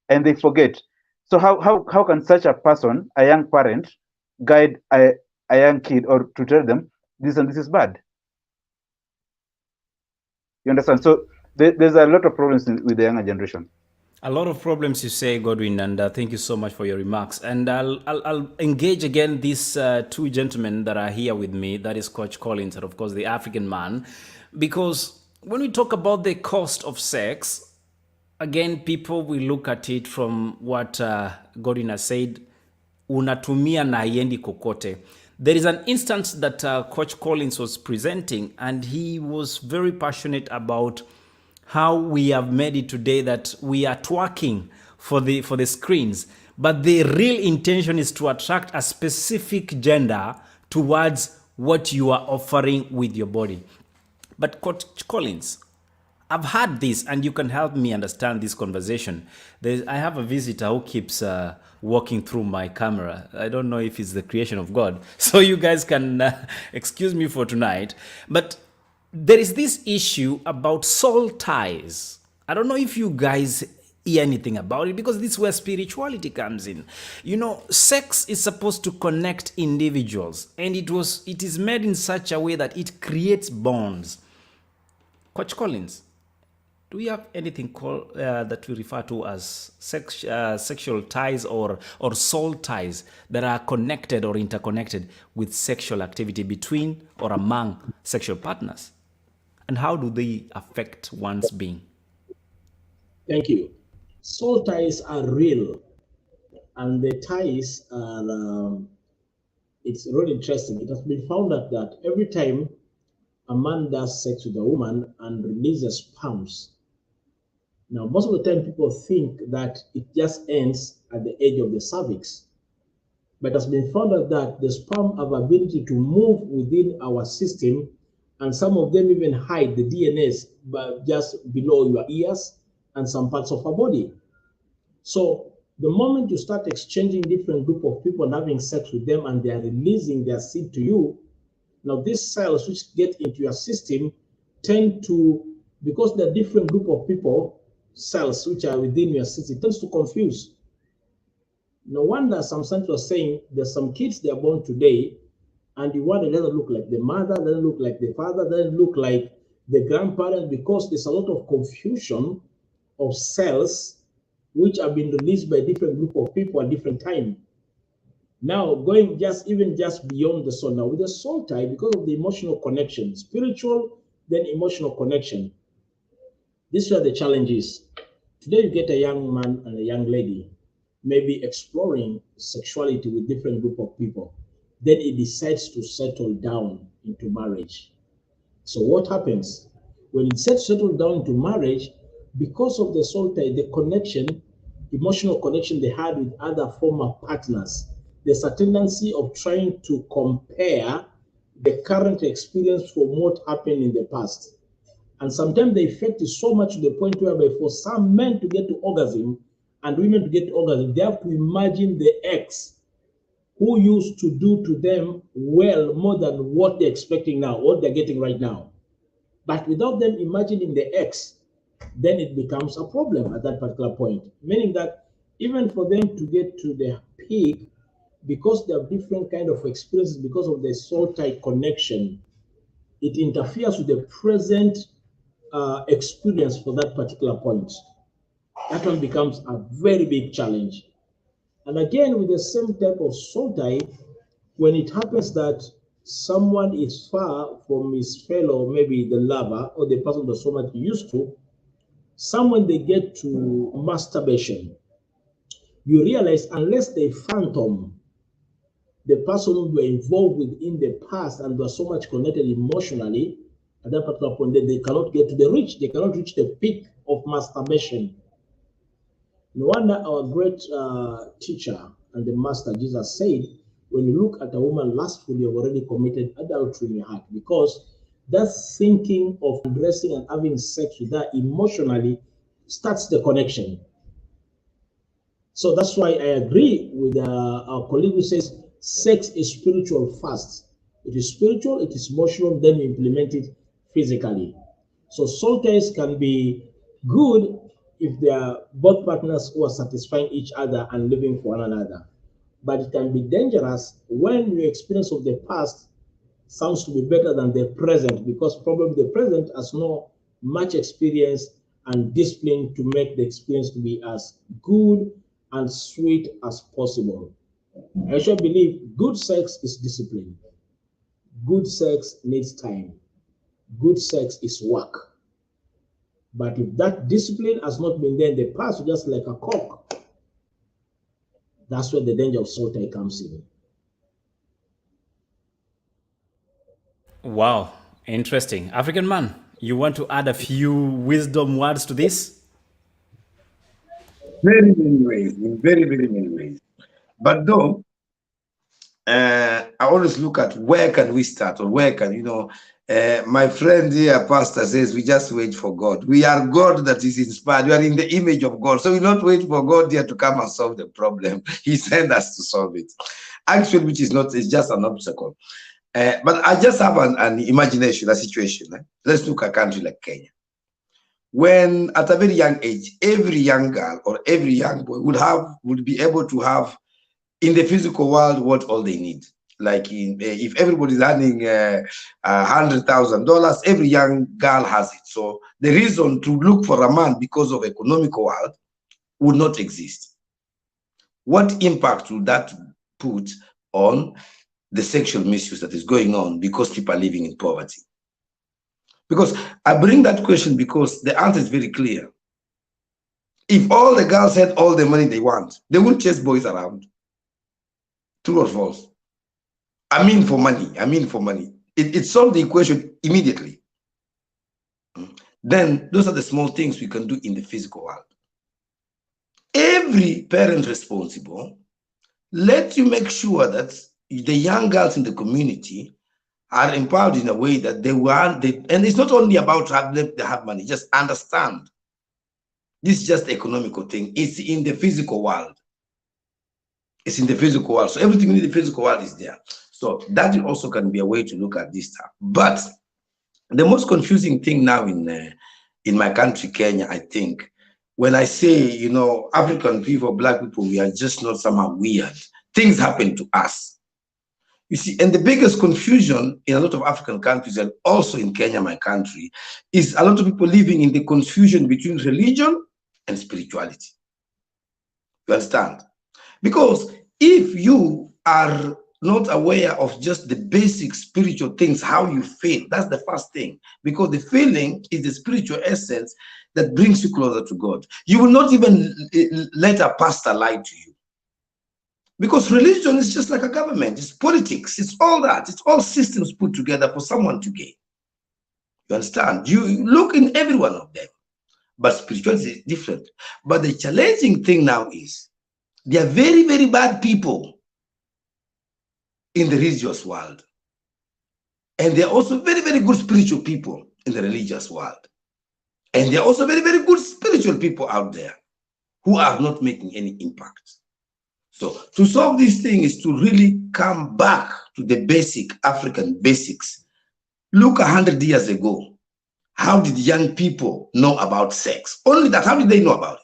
and they forget. So how can such a person, a young parent, guide a young kid or to tell them this and this is bad. You understand? So there's a lot of problems with the younger generation. A lot of problems, you say, Godwin, and thank you so much for your remarks. And I'll engage again these two gentlemen that are here with me. That is Coach Collins and, of course, the African man. Because when we talk about the cost of sex, again, people will look at it from what Godwin has said, unatumia na haiendi kokote. There is an instance that Coach Collins was presenting, and he was very passionate about how we have made it today that we are twerking for the screens, but the real intention is to attract a specific gender towards what you are offering with your body. But Coach Collins, I've heard this, and you can help me understand this conversation. I have a visitor who keeps walking through my camera. I don't know if it's the creation of God, so you guys can excuse me for tonight. But there is this issue about soul ties. I don't know if you guys hear anything about it, because this is where spirituality comes in. You know, sex is supposed to connect individuals, and it is made in such a way that it creates bonds. Coach Collins, do we have anything called that we refer to as sexual ties or soul ties that are connected or interconnected with sexual activity between or among sexual partners? And how do they affect one's being? Thank you. Soul ties are real, and the ties are, it's really interesting. It has been found that every time a man does sex with a woman and releases sperms, now most of the time people think that it just ends at the edge of the cervix. But it has been found that the sperm have ability to move within our system, and some of them even hide the DNAs just below your ears and some parts of our body. So the moment you start exchanging different group of people and having sex with them, and they are releasing their seed to you, now these cells which get into your system tend to, because they're different group of people, cells which are within your system, tends to confuse. No wonder some scientists are saying there's some kids they are born today, and you want to let them look like the mother, doesn't look like the father, doesn't look like the grandparent, because there's a lot of confusion of cells which have been released by different group of people at different time. Now, going just beyond the soul, now with the soul tie, because of the emotional connection, spiritual, then emotional connection. This is where the challenge is. Today, you get a young man and a young lady, maybe exploring sexuality with different group of people. Then he decides to settle down into marriage. So what happens? When he decides to settle down into marriage, because of the soul tie, the connection, emotional connection they had with other former partners, there's a tendency of trying to compare the current experience from what happened in the past. And sometimes the effect is so much to the point whereby for some men to get to orgasm and women to get to orgasm, they have to imagine the ex who used to do to them well more than what they're expecting now, what they're getting right now. But without them imagining the ex, then it becomes a problem at that particular point. Meaning that even for them to get to the peak, because they have different kind of experiences, because of the soul tie connection, it interferes with the present experience for that particular point. That one becomes a very big challenge. And again, with the same type of soul tie, when it happens that someone is far from his fellow, maybe the lover or the person that's so much used to, someone they get to masturbation, you realize unless they phantom the person who were involved with in the past and were so much connected emotionally, at that particular point, they cannot get to they cannot reach the peak of masturbation. No wonder our great teacher and the master Jesus said, when you look at a woman lustfully, you've already committed adultery in your heart, because that thinking of dressing and having sex with her emotionally starts the connection. So that's why I agree with our colleague who says sex is spiritual first. It is spiritual, it is emotional, then we implement it physically. So soul ties can be good if they are both partners who are satisfying each other and living for one another. but it can be dangerous when your experience of the past sounds to be better than the present, because probably the present has no much experience and discipline to make the experience to be as good and sweet as possible. I actually believe good sex is discipline. Good sex needs time. Good sex is work. But if that discipline has not been there in the past, just like a cock, that's where the danger of salty comes in. Wow, interesting. African man, you want to add a few wisdom words to this? Very many ways, in very, very many ways. But though, I always look at where can we start, or where can, my friend here, pastor, says we just wait for God. We are God that is inspired. We are in the image of God. So we don't wait for God here to come and solve the problem. He sent us to solve it. Actually, which is not, it's just an obstacle. But I just have an imagination, a situation. Let's look at a country like Kenya. When at a very young age, every young girl or every young boy would be able to have in the physical world what all they need. Like if everybody's earning $100,000, every young girl has it. So the reason to look for a man because of economical world would not exist. What impact would that put on the sexual misuse that is going on because people are living in poverty? Because I bring that question because the answer is very clear. If all the girls had all the money they want, they wouldn't chase boys around. True or false? I mean for money. It solved the equation immediately. Then those are the small things we can do in the physical world. Every parent responsible, let you make sure that the young girls in the community are empowered in a way that and it's not only about they have money, just understand. This is just the economical thing. It's in the physical world. It's in the physical world. So everything in the physical world is there. So that also can be a way to look at this stuff. But the most confusing thing now in my country, Kenya, I think, when I say, African people, Black people, we are just not somehow weird. Things happen to us. You see, and the biggest confusion in a lot of African countries, and also in Kenya, my country, is a lot of people living in the confusion between religion and spirituality. You understand? Because if you are not aware of just the basic spiritual things, how you feel, that's the first thing. Because the feeling is the spiritual essence that brings you closer to God. You will not even let a pastor lie to you. Because religion is just like a government, it's politics, it's all that, it's all systems put together for someone to gain. You understand? You look in every one of them, but spirituality is different. But the challenging thing now is, there are very, very bad people in the religious world. And there are also very, very good spiritual people in the religious world. And there are also very, very good spiritual people out there who are not making any impact. So to solve this thing is to really come back to the basic African basics. Look 100 years ago, how did young people know about sex? Only that, how did they know about it?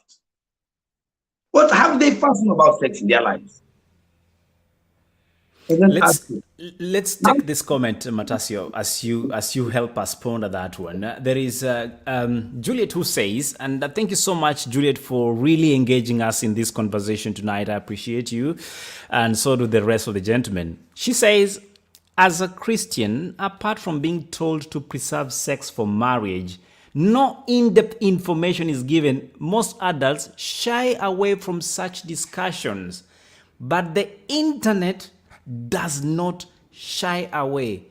How did they first know about sex in their lives? And then Let's take this comment, Matasio, as you help us ponder that one. There is Juliet who says, and thank you so much, Juliet, for really engaging us in this conversation tonight. I appreciate you, and so do the rest of the gentlemen. She says, as a Christian, apart from being told to preserve sex for marriage, no in-depth information is given. Most adults shy away from such discussions, but the internet does not shy away.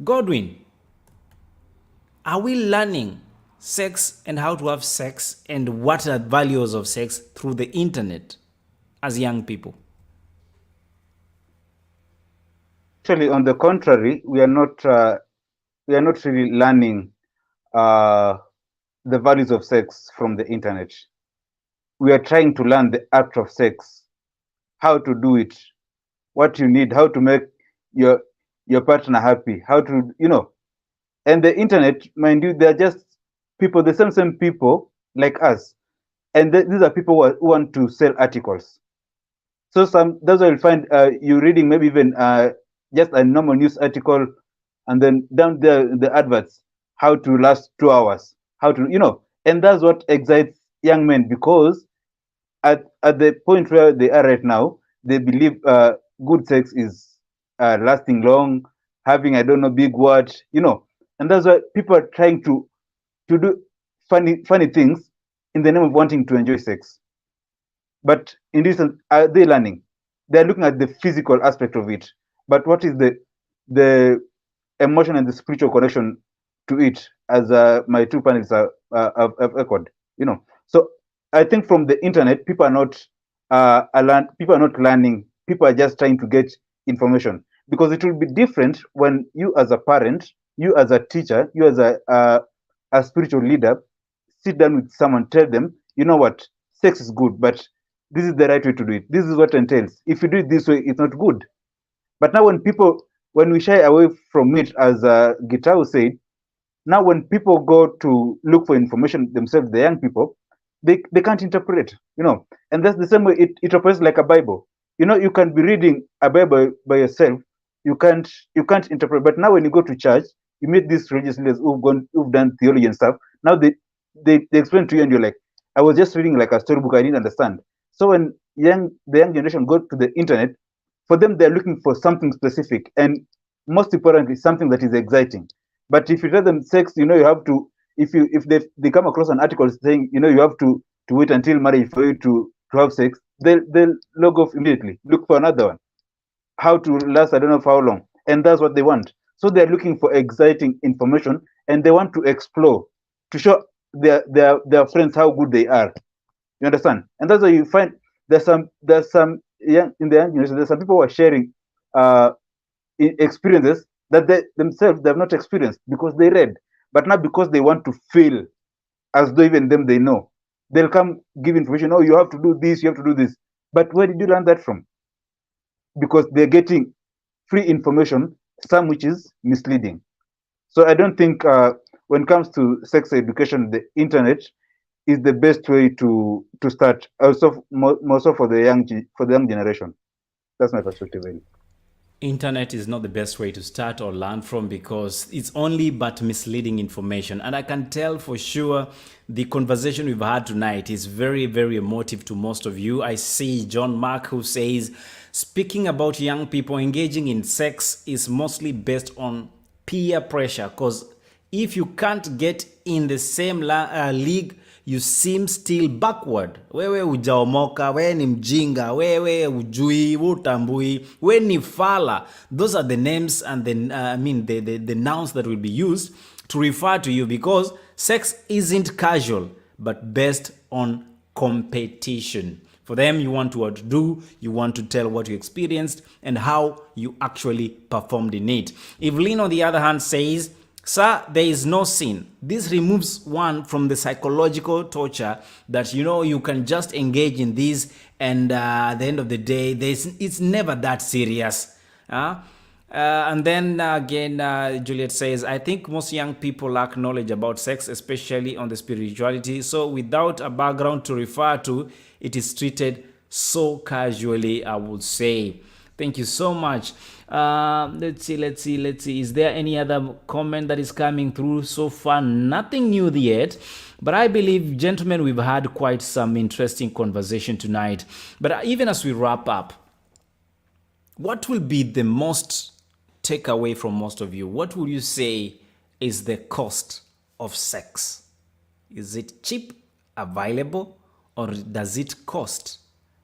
Godwin, are we learning sex and how to have sex and what are values of sex through the internet as young people? Actually, on the contrary, we are not really learning the values of sex from the internet. We are trying to learn the act of sex, how to do it, what you need, how to make your partner happy, how to, and the internet, mind you, they're just people, the same people like us. And these are people who want to sell articles. So that's why you'll find you reading maybe even just a normal news article, and then down there the adverts, how to last 2 hours, how to, and that's what excites young men, because at the point where they are right now, they believe good sex is lasting long, having, I don't know, big word, and that's why people are trying to do funny things in the name of wanting to enjoy sex. But in this, are they learning? They're looking at the physical aspect of it, but what is the emotion and the spiritual connection to it, as my two panelists have echoed, So I think from the internet, people are not people are not learning. People are just trying to get information, because it will be different when you as a parent, you as a teacher, you as a spiritual leader sit down with someone, tell them, you know what, sex is good, but this is the right way to do it. This is what entails. If you do it this way, it's not good. But now when we shy away from it, as Gitau said, now when people go to look for information themselves, the young people, they can't interpret, and that's the same way it operates like a Bible. You can be reading a Bible by yourself, you can't interpret. But now when you go to church, you meet these religious leaders who've done theology and stuff. Now they explain to you, and you're like, I was just reading like a storybook, I didn't understand. So when the young generation go to the internet, for them they're looking for something specific, and most importantly something that is exciting. But if you tell them sex, you have to, if they come across an article saying, you have to wait until marriage for you to have sex, they'll log off immediately, look for another one, how to last I don't know for how long. And that's what they want. So they're looking for exciting information, and they want to explore, to show their friends how good they are. You understand? And that's why you find there's some young in the young generation, there's some people who are sharing experiences that they themselves they have not experienced, because they read, but not because they want to feel as though even them they know. They'll come give information. Oh, you have to do this, you have to do this. But where did you learn that from? Because they're getting free information, some which is misleading. So I don't think when it comes to sex education, the internet is the best way to start. Also, more so for the young generation. That's my perspective, really. Internet is not the best way to start or learn from, because it's only but misleading information. And I can tell for sure the conversation we've had tonight is very, very emotive to most of you. I see John Mark, who says, speaking about young people, engaging in sex is mostly based on peer pressure, because if you can't get in the same league, you seem still backward. Wewe ujaomoka, wewe ni mjinga, wewe ujui, utambui, wewe ni fala. Those are the names and the nouns that will be used to refer to you, because sex isn't casual, but based on competition. For them, you want to outdo, you want to tell what you experienced and how you actually performed in it. Evelyn, on the other hand, says, sir, there is no sin. This removes one from the psychological torture that, you can just engage in this, and at the end of the day, it's never that serious. And then again, Juliet says, I think most young people lack knowledge about sex, especially on the spirituality. So without a background to refer to, it is treated so casually, I would say. Thank you so much. Let's see. Is there any other comment that is coming through so far? Nothing new yet. But I believe, gentlemen, we've had quite some interesting conversation tonight. But even as we wrap up, what will be the most takeaway from most of you? What would you say is the cost of sex? Is it cheap, available, or does it cost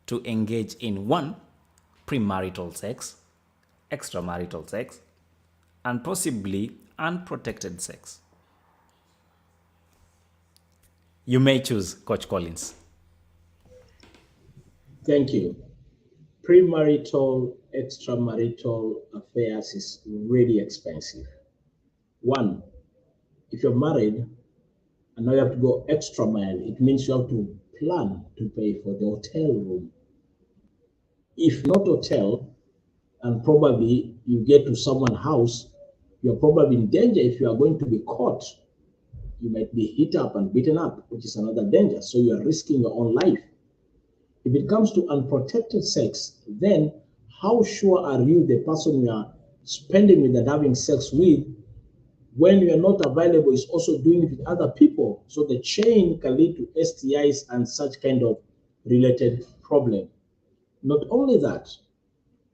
to engage in one, premarital sex, extramarital sex, and possibly unprotected sex? You may choose, Coach Collins. Thank you. Premarital, extramarital affairs is really expensive. One, if you're married and now you have to go extra mile, it means you have to plan to pay for the hotel room. If not hotel, and probably you get to someone's house, you're probably in danger. If you are going to be caught, you might be hit up and beaten up, which is another danger. So you are risking your own life. If it comes to unprotected sex, then how sure are you the person you are spending with and having sex with, when you are not available, is also doing it with other people? So the chain can lead to STIs and such kind of related problem. Not only that,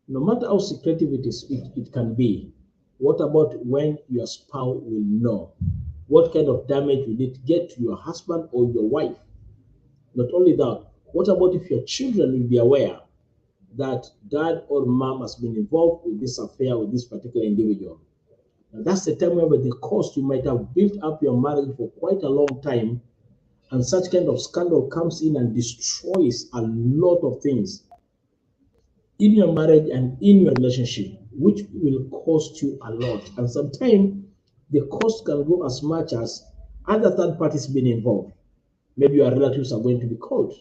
no matter how secretive it can be, what about when your spouse will know? What kind of damage will it get to your husband or your wife? Not only that, what about if your children will be aware that dad or mom has been involved with this affair with this particular individual? And that's the time where the cost, you might have built up your marriage for quite a long time, and such kind of scandal comes in and destroys a lot of things in your marriage and in your relationship, which will cost you a lot. And sometimes the cost can go as much as other third parties being involved. Maybe your relatives are going to be called.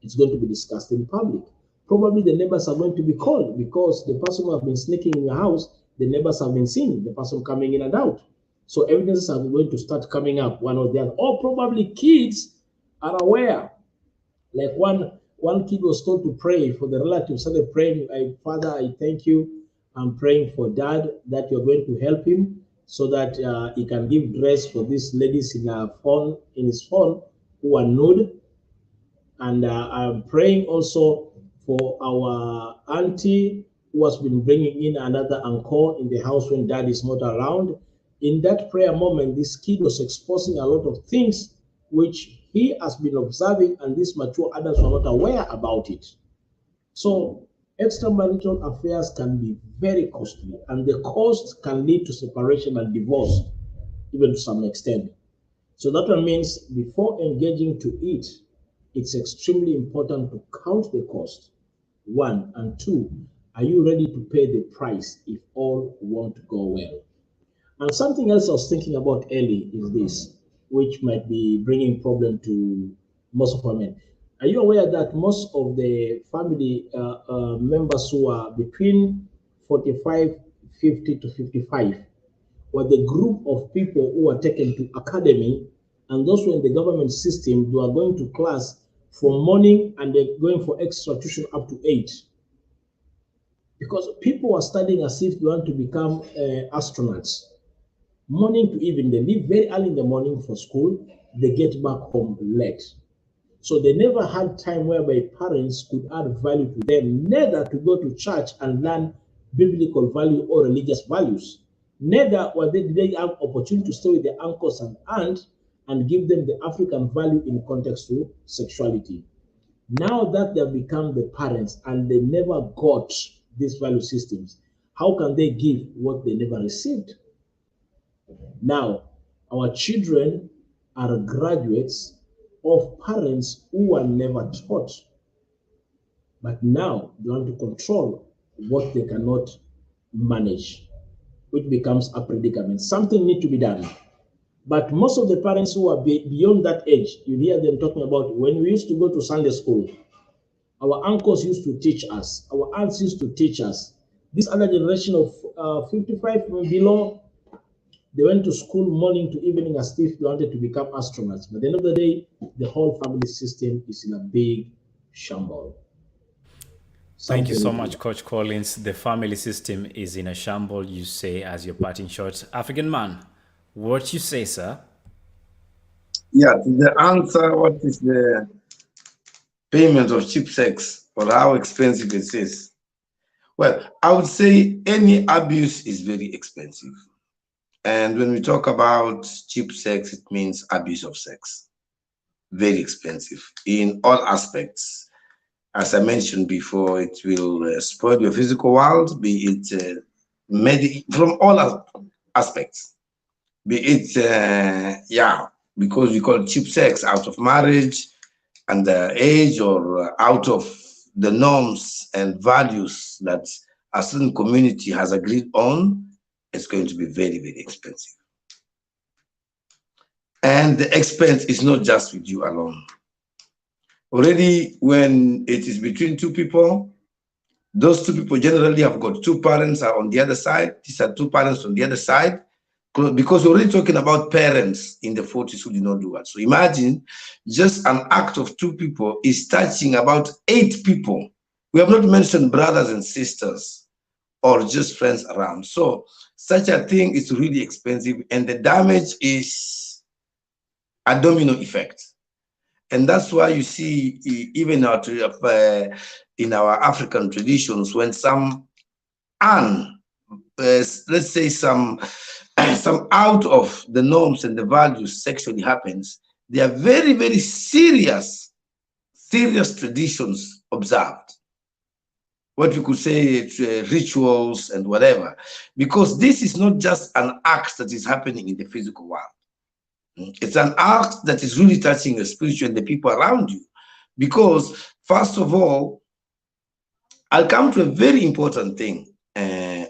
It's going to be discussed in public. Probably the neighbors are going to be called because the person who has been sneaking in your house, the neighbors have been seeing the person coming in and out. So evidences are going to start coming up, one or the other. Or probably kids are aware. Like one kid was told to pray for the relatives. Started praying, Father, I thank you. I'm praying for dad that you're going to help him so that he can give dress for these ladies in his phone who are nude. And I'm praying also for our auntie who has been bringing in another uncle in the house when dad is not around. In that prayer moment, this kid was exposing a lot of things which he has been observing, and these mature adults were not aware about it. So extramarital affairs can be very costly, and the cost can lead to separation and divorce, even to some extent. So that one means before engaging to it, it's extremely important to count the cost. One, and two, are you ready to pay the price if all won't go well? And something else I was thinking about early is this, which might be bringing problem to most of our men. Are you aware that most of the family members who are between 45, 50 to 55 were the group of people who are taken to academy, and those who are in the government system, who are going to class from morning and they're going for extra tuition up to 8? Because people are studying as if they want to become astronauts. Morning to evening, they leave very early in the morning for school, they get back home late. So they never had time whereby parents could add value to them, neither to go to church and learn biblical value or religious values. Neither did they have opportunity to stay with their uncles and aunts and give them the African value in context to sexuality. Now that they have become the parents and they never got these value systems, how can they give what they never received? Now, our children are graduates of parents who were never taught, but now they want to control what they cannot manage, which becomes a predicament. Something needs to be done. But most of the parents who are beyond that age, you hear them talking about when we used to go to Sunday school, our uncles used to teach us, our aunts used to teach us. This other generation of 55 and below, they went to school morning to evening as if they wanted to become astronauts. But at the end of the day, the whole family system is in a big shambles. Thank you so much, Coach Collins. The family system is in a shambles, you say, as your parting shot. African man, what you say, sir? Yeah, the answer, what is the payment of cheap sex or how expensive it is? Well, I would say any abuse is very expensive. And when we talk about cheap sex, it means abuse of sex. Very expensive in all aspects. As I mentioned before, it will spoil your physical world, be it from all aspects. Be it, because we call it cheap sex out of marriage and age or out of the norms and values that a certain community has agreed on, it's going to be very, very expensive. And the expense is not just with you alone. Already when it is between two people, those two people generally have got two parents are on the other side. These are two parents on the other side. because we're already talking about parents in the 40s who did not do that. So imagine just an act of 2 people is touching about 8 people. We have not mentioned brothers and sisters or just friends around. So such a thing is really expensive, and the damage is a domino effect. And that's why you see, even in our African traditions, when some let's say some out of the norms and the values sexually happens, there are very, very serious traditions observed. What we could say rituals and whatever, because this is not just an act that is happening in the physical world. It's an act that is really touching the spiritual and the people around you. Because first of all, I'll come to a very important thing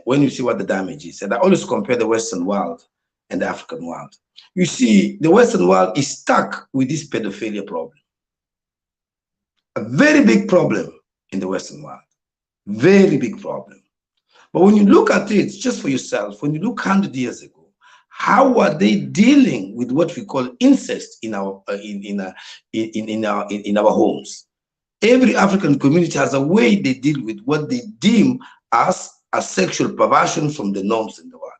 when you see what the damage is. And I always compare the Western world and the African world. You see, the Western world is stuck with this pedophilia problem. A very big problem in the Western world. Very big problem. But when you look at it just for yourself, when you look 100 years ago, how are they dealing with what we call incest in our in our homes? Every African community has a way they deal with what they deem as a sexual perversion from the norms in the world.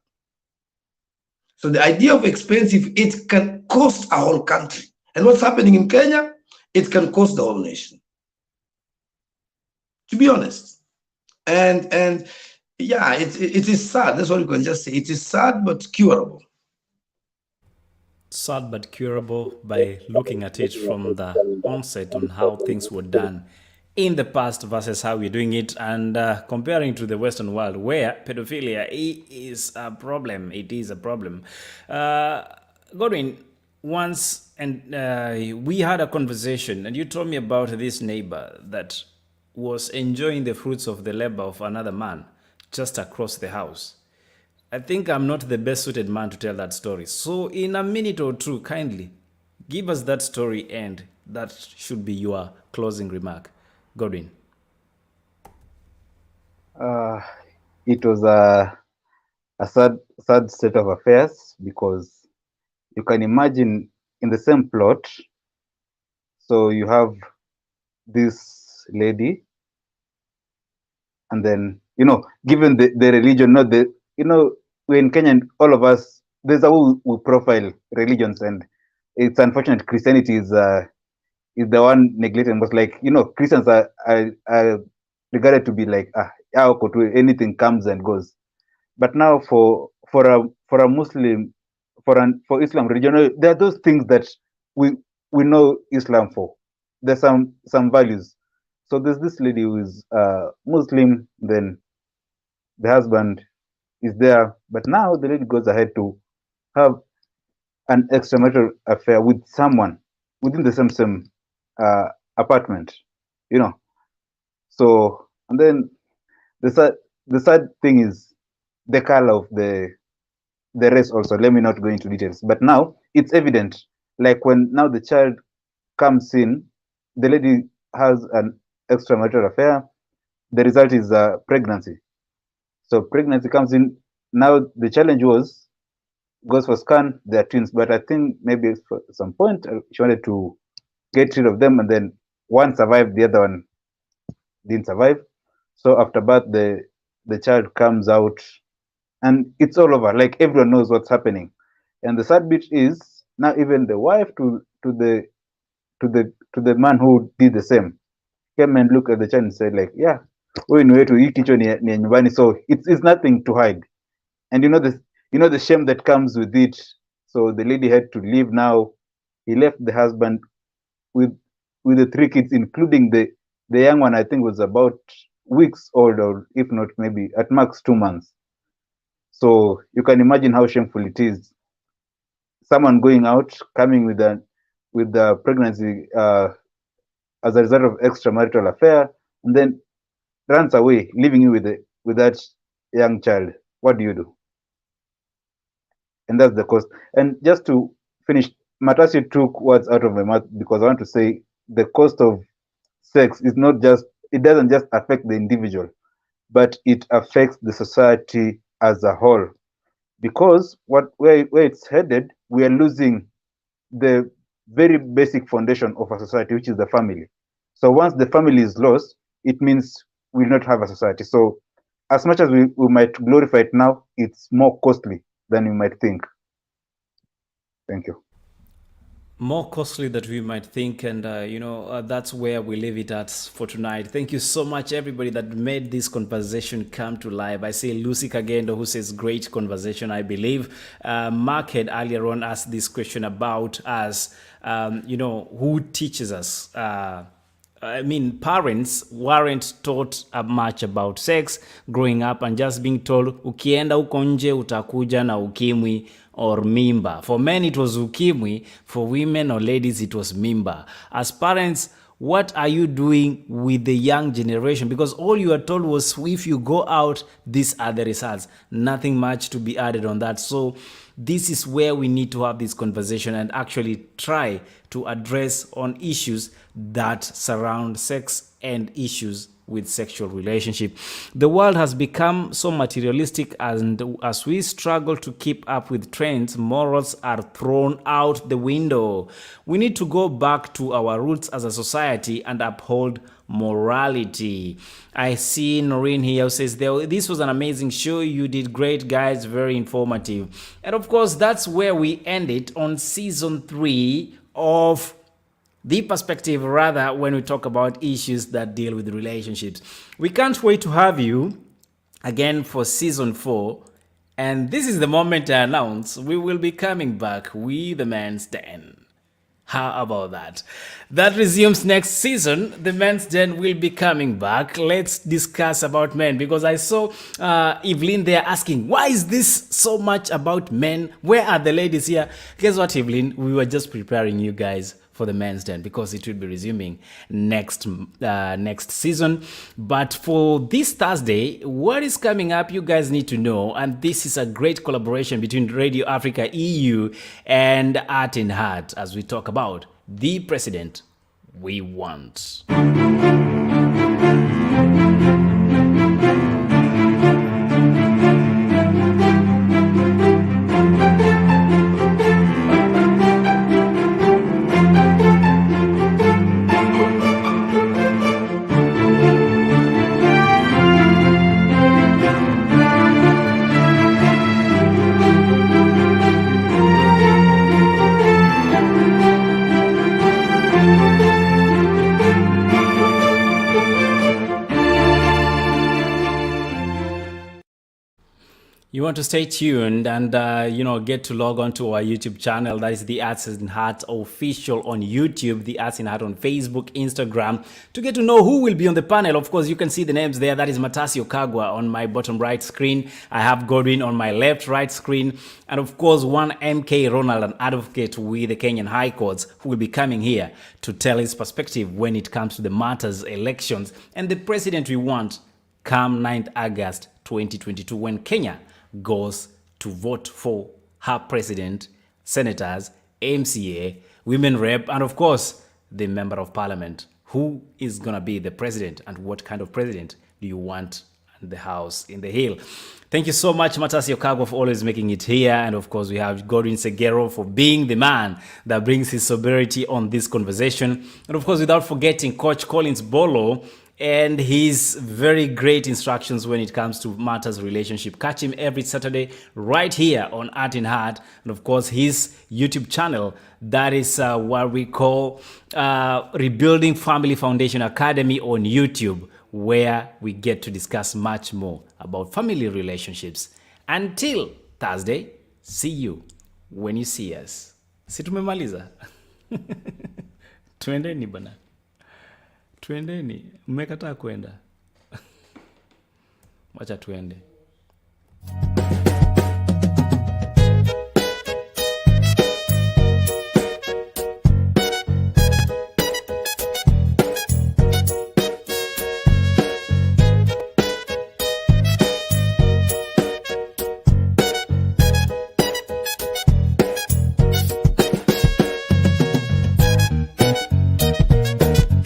So the idea of expensive, it can cost a whole country. And what's happening in Kenya, it can cost the whole nation. To be honest. And yeah, it is sad. That's what you can just say. It is sad but curable. Sad but curable by looking at it from the onset on how things were done in the past versus how we're doing it, and comparing to the Western world where pedophilia is a problem. It is a problem. Godwin, once and we had a conversation, and you told me about this neighbor that was enjoying the fruits of the labor of another man just across the house. I think I'm not the best suited man to tell that story. So, in a minute or two, kindly give us that story, and that should be your closing remark. Godwin. It was a sad state of affairs, because you can imagine in the same plot. So you have this lady, and then, given the religion, not the, we're in Kenya, and all of us, there's a way we profile religions, and it's unfortunate Christianity is the one neglected. But like, Christians are regarded to be like, anything comes and goes. But now for a Muslim, for Islam religion, there are those things that we know Islam for. There's some values. So there's this lady who is Muslim, then the husband is there, but now the lady goes ahead to have an extramarital affair with someone within the same apartment, So, and then the sad thing is the color of the race also. Let me not go into details, but now it's evident. Like when now the child comes in, the lady has an extramarital affair. The result is pregnancy. So pregnancy comes in. Now the challenge goes for scan. They're twins, but I think maybe at some point she wanted to get rid of them, and then one survived, the other one didn't survive. So after birth, the child comes out, and it's all over. Like everyone knows what's happening. And the sad bit is now even the wife to the man who did the same came and looked at the child and said, like, yeah, we're in way to eat kitchen near nyumbani. So it's nothing to hide. And the shame that comes with it. So the lady had to leave now. He left the husband with the 3 kids, including the young one. I think was about weeks old, or if not maybe at max 2 months. So you can imagine how shameful it is. Someone going out, coming with the pregnancy as a result of extramarital affair, and then runs away, leaving you with that young child. What do you do? And that's the cost. And just to finish, Matasi took words out of my mouth, because I want to say the cost of sex is not just, it doesn't just affect the individual, but it affects the society as a whole. because where it's headed, we are losing the very basic foundation of a society, which is the family. So once the family is lost, it means we'll not have a society. So as much as we might glorify it now, it's more costly than you might think. Thank you. More costly than we might think, and that's where we leave it at for tonight. Thank you so much, everybody that made this conversation come to life. I see Lucy Kagendo, who says great conversation. I believe Mark had earlier on asked this question about us, who teaches us. Parents weren't taught much about sex growing up, and just being told ukienda huko nje utakuja na ukimwi or mimba. For men it was ukimwi, for women or ladies it was mimba. As parents, what are you doing with the young generation? Because all you are told was, if you go out, these are the results. Nothing much to be added on that. So this is where we need to have this conversation and actually try to address on issues that surround sex and issues with sexual relationship. The world has become so materialistic, and as we struggle to keep up with trends, morals are thrown out the window. We need to go back to our roots as a society and uphold morality. I see Noreen here who says, this was an amazing show. You did great, guys. Very informative. And of course, that's where we end it on season 3 of The Perspective, rather, when we talk about issues that deal with relationships. We can't wait to have you again for season 4. And this is the moment I announce we will be coming back with The Men's Den. How about that? That resumes next season. The Men's Den will be coming back. Let's discuss about men, because I saw Evelyn there asking, why is this so much about men? Where are the ladies here? Guess what, Evelyn? We were just preparing you guys for the Men's Den, because it will be resuming next season. But for this Thursday, what is coming up, you guys need to know. And this is a great collaboration between Radio Africa EU and TheArtsinHeart, as we talk about the president we want. You want to stay tuned and get to log on to our YouTube channel. That is TheArtsinHeart Official on YouTube, TheArtsinHeart on Facebook, Instagram, to get to know who will be on the panel. Of course, you can see the names there. That is Matasio Kagwa on my bottom right screen. I have Godwin on my left right screen. And of course, one MK Ronald, an advocate with the Kenyan High Courts, who will be coming here to tell his perspective when it comes to the matters, elections, and the president we want come 9th August 2022, when Kenya goes to vote for her president, senators, MCA, women rep, and of course, the member of parliament. Who is going to be the president, and what kind of president do you want in the house in the hill? Thank you so much, Matasio Kagwa, for always making it here. And of course, we have Godwin Segero for being the man that brings his sobriety on this conversation. And of course, without forgetting Coach Collins Bolo and his very great instructions when it comes to matters relationship. Catch him every Saturday right here on TheArtsinHeart, and of course his YouTube channel, that is what we call Rebuilding Family Foundation Academy on YouTube, where we get to discuss much more about family relationships. Until Thursday, see you when you see us. Si tumemaliza? Tuendeni bana. Tuendeni, mmekataa kwenda. Wacha tuende.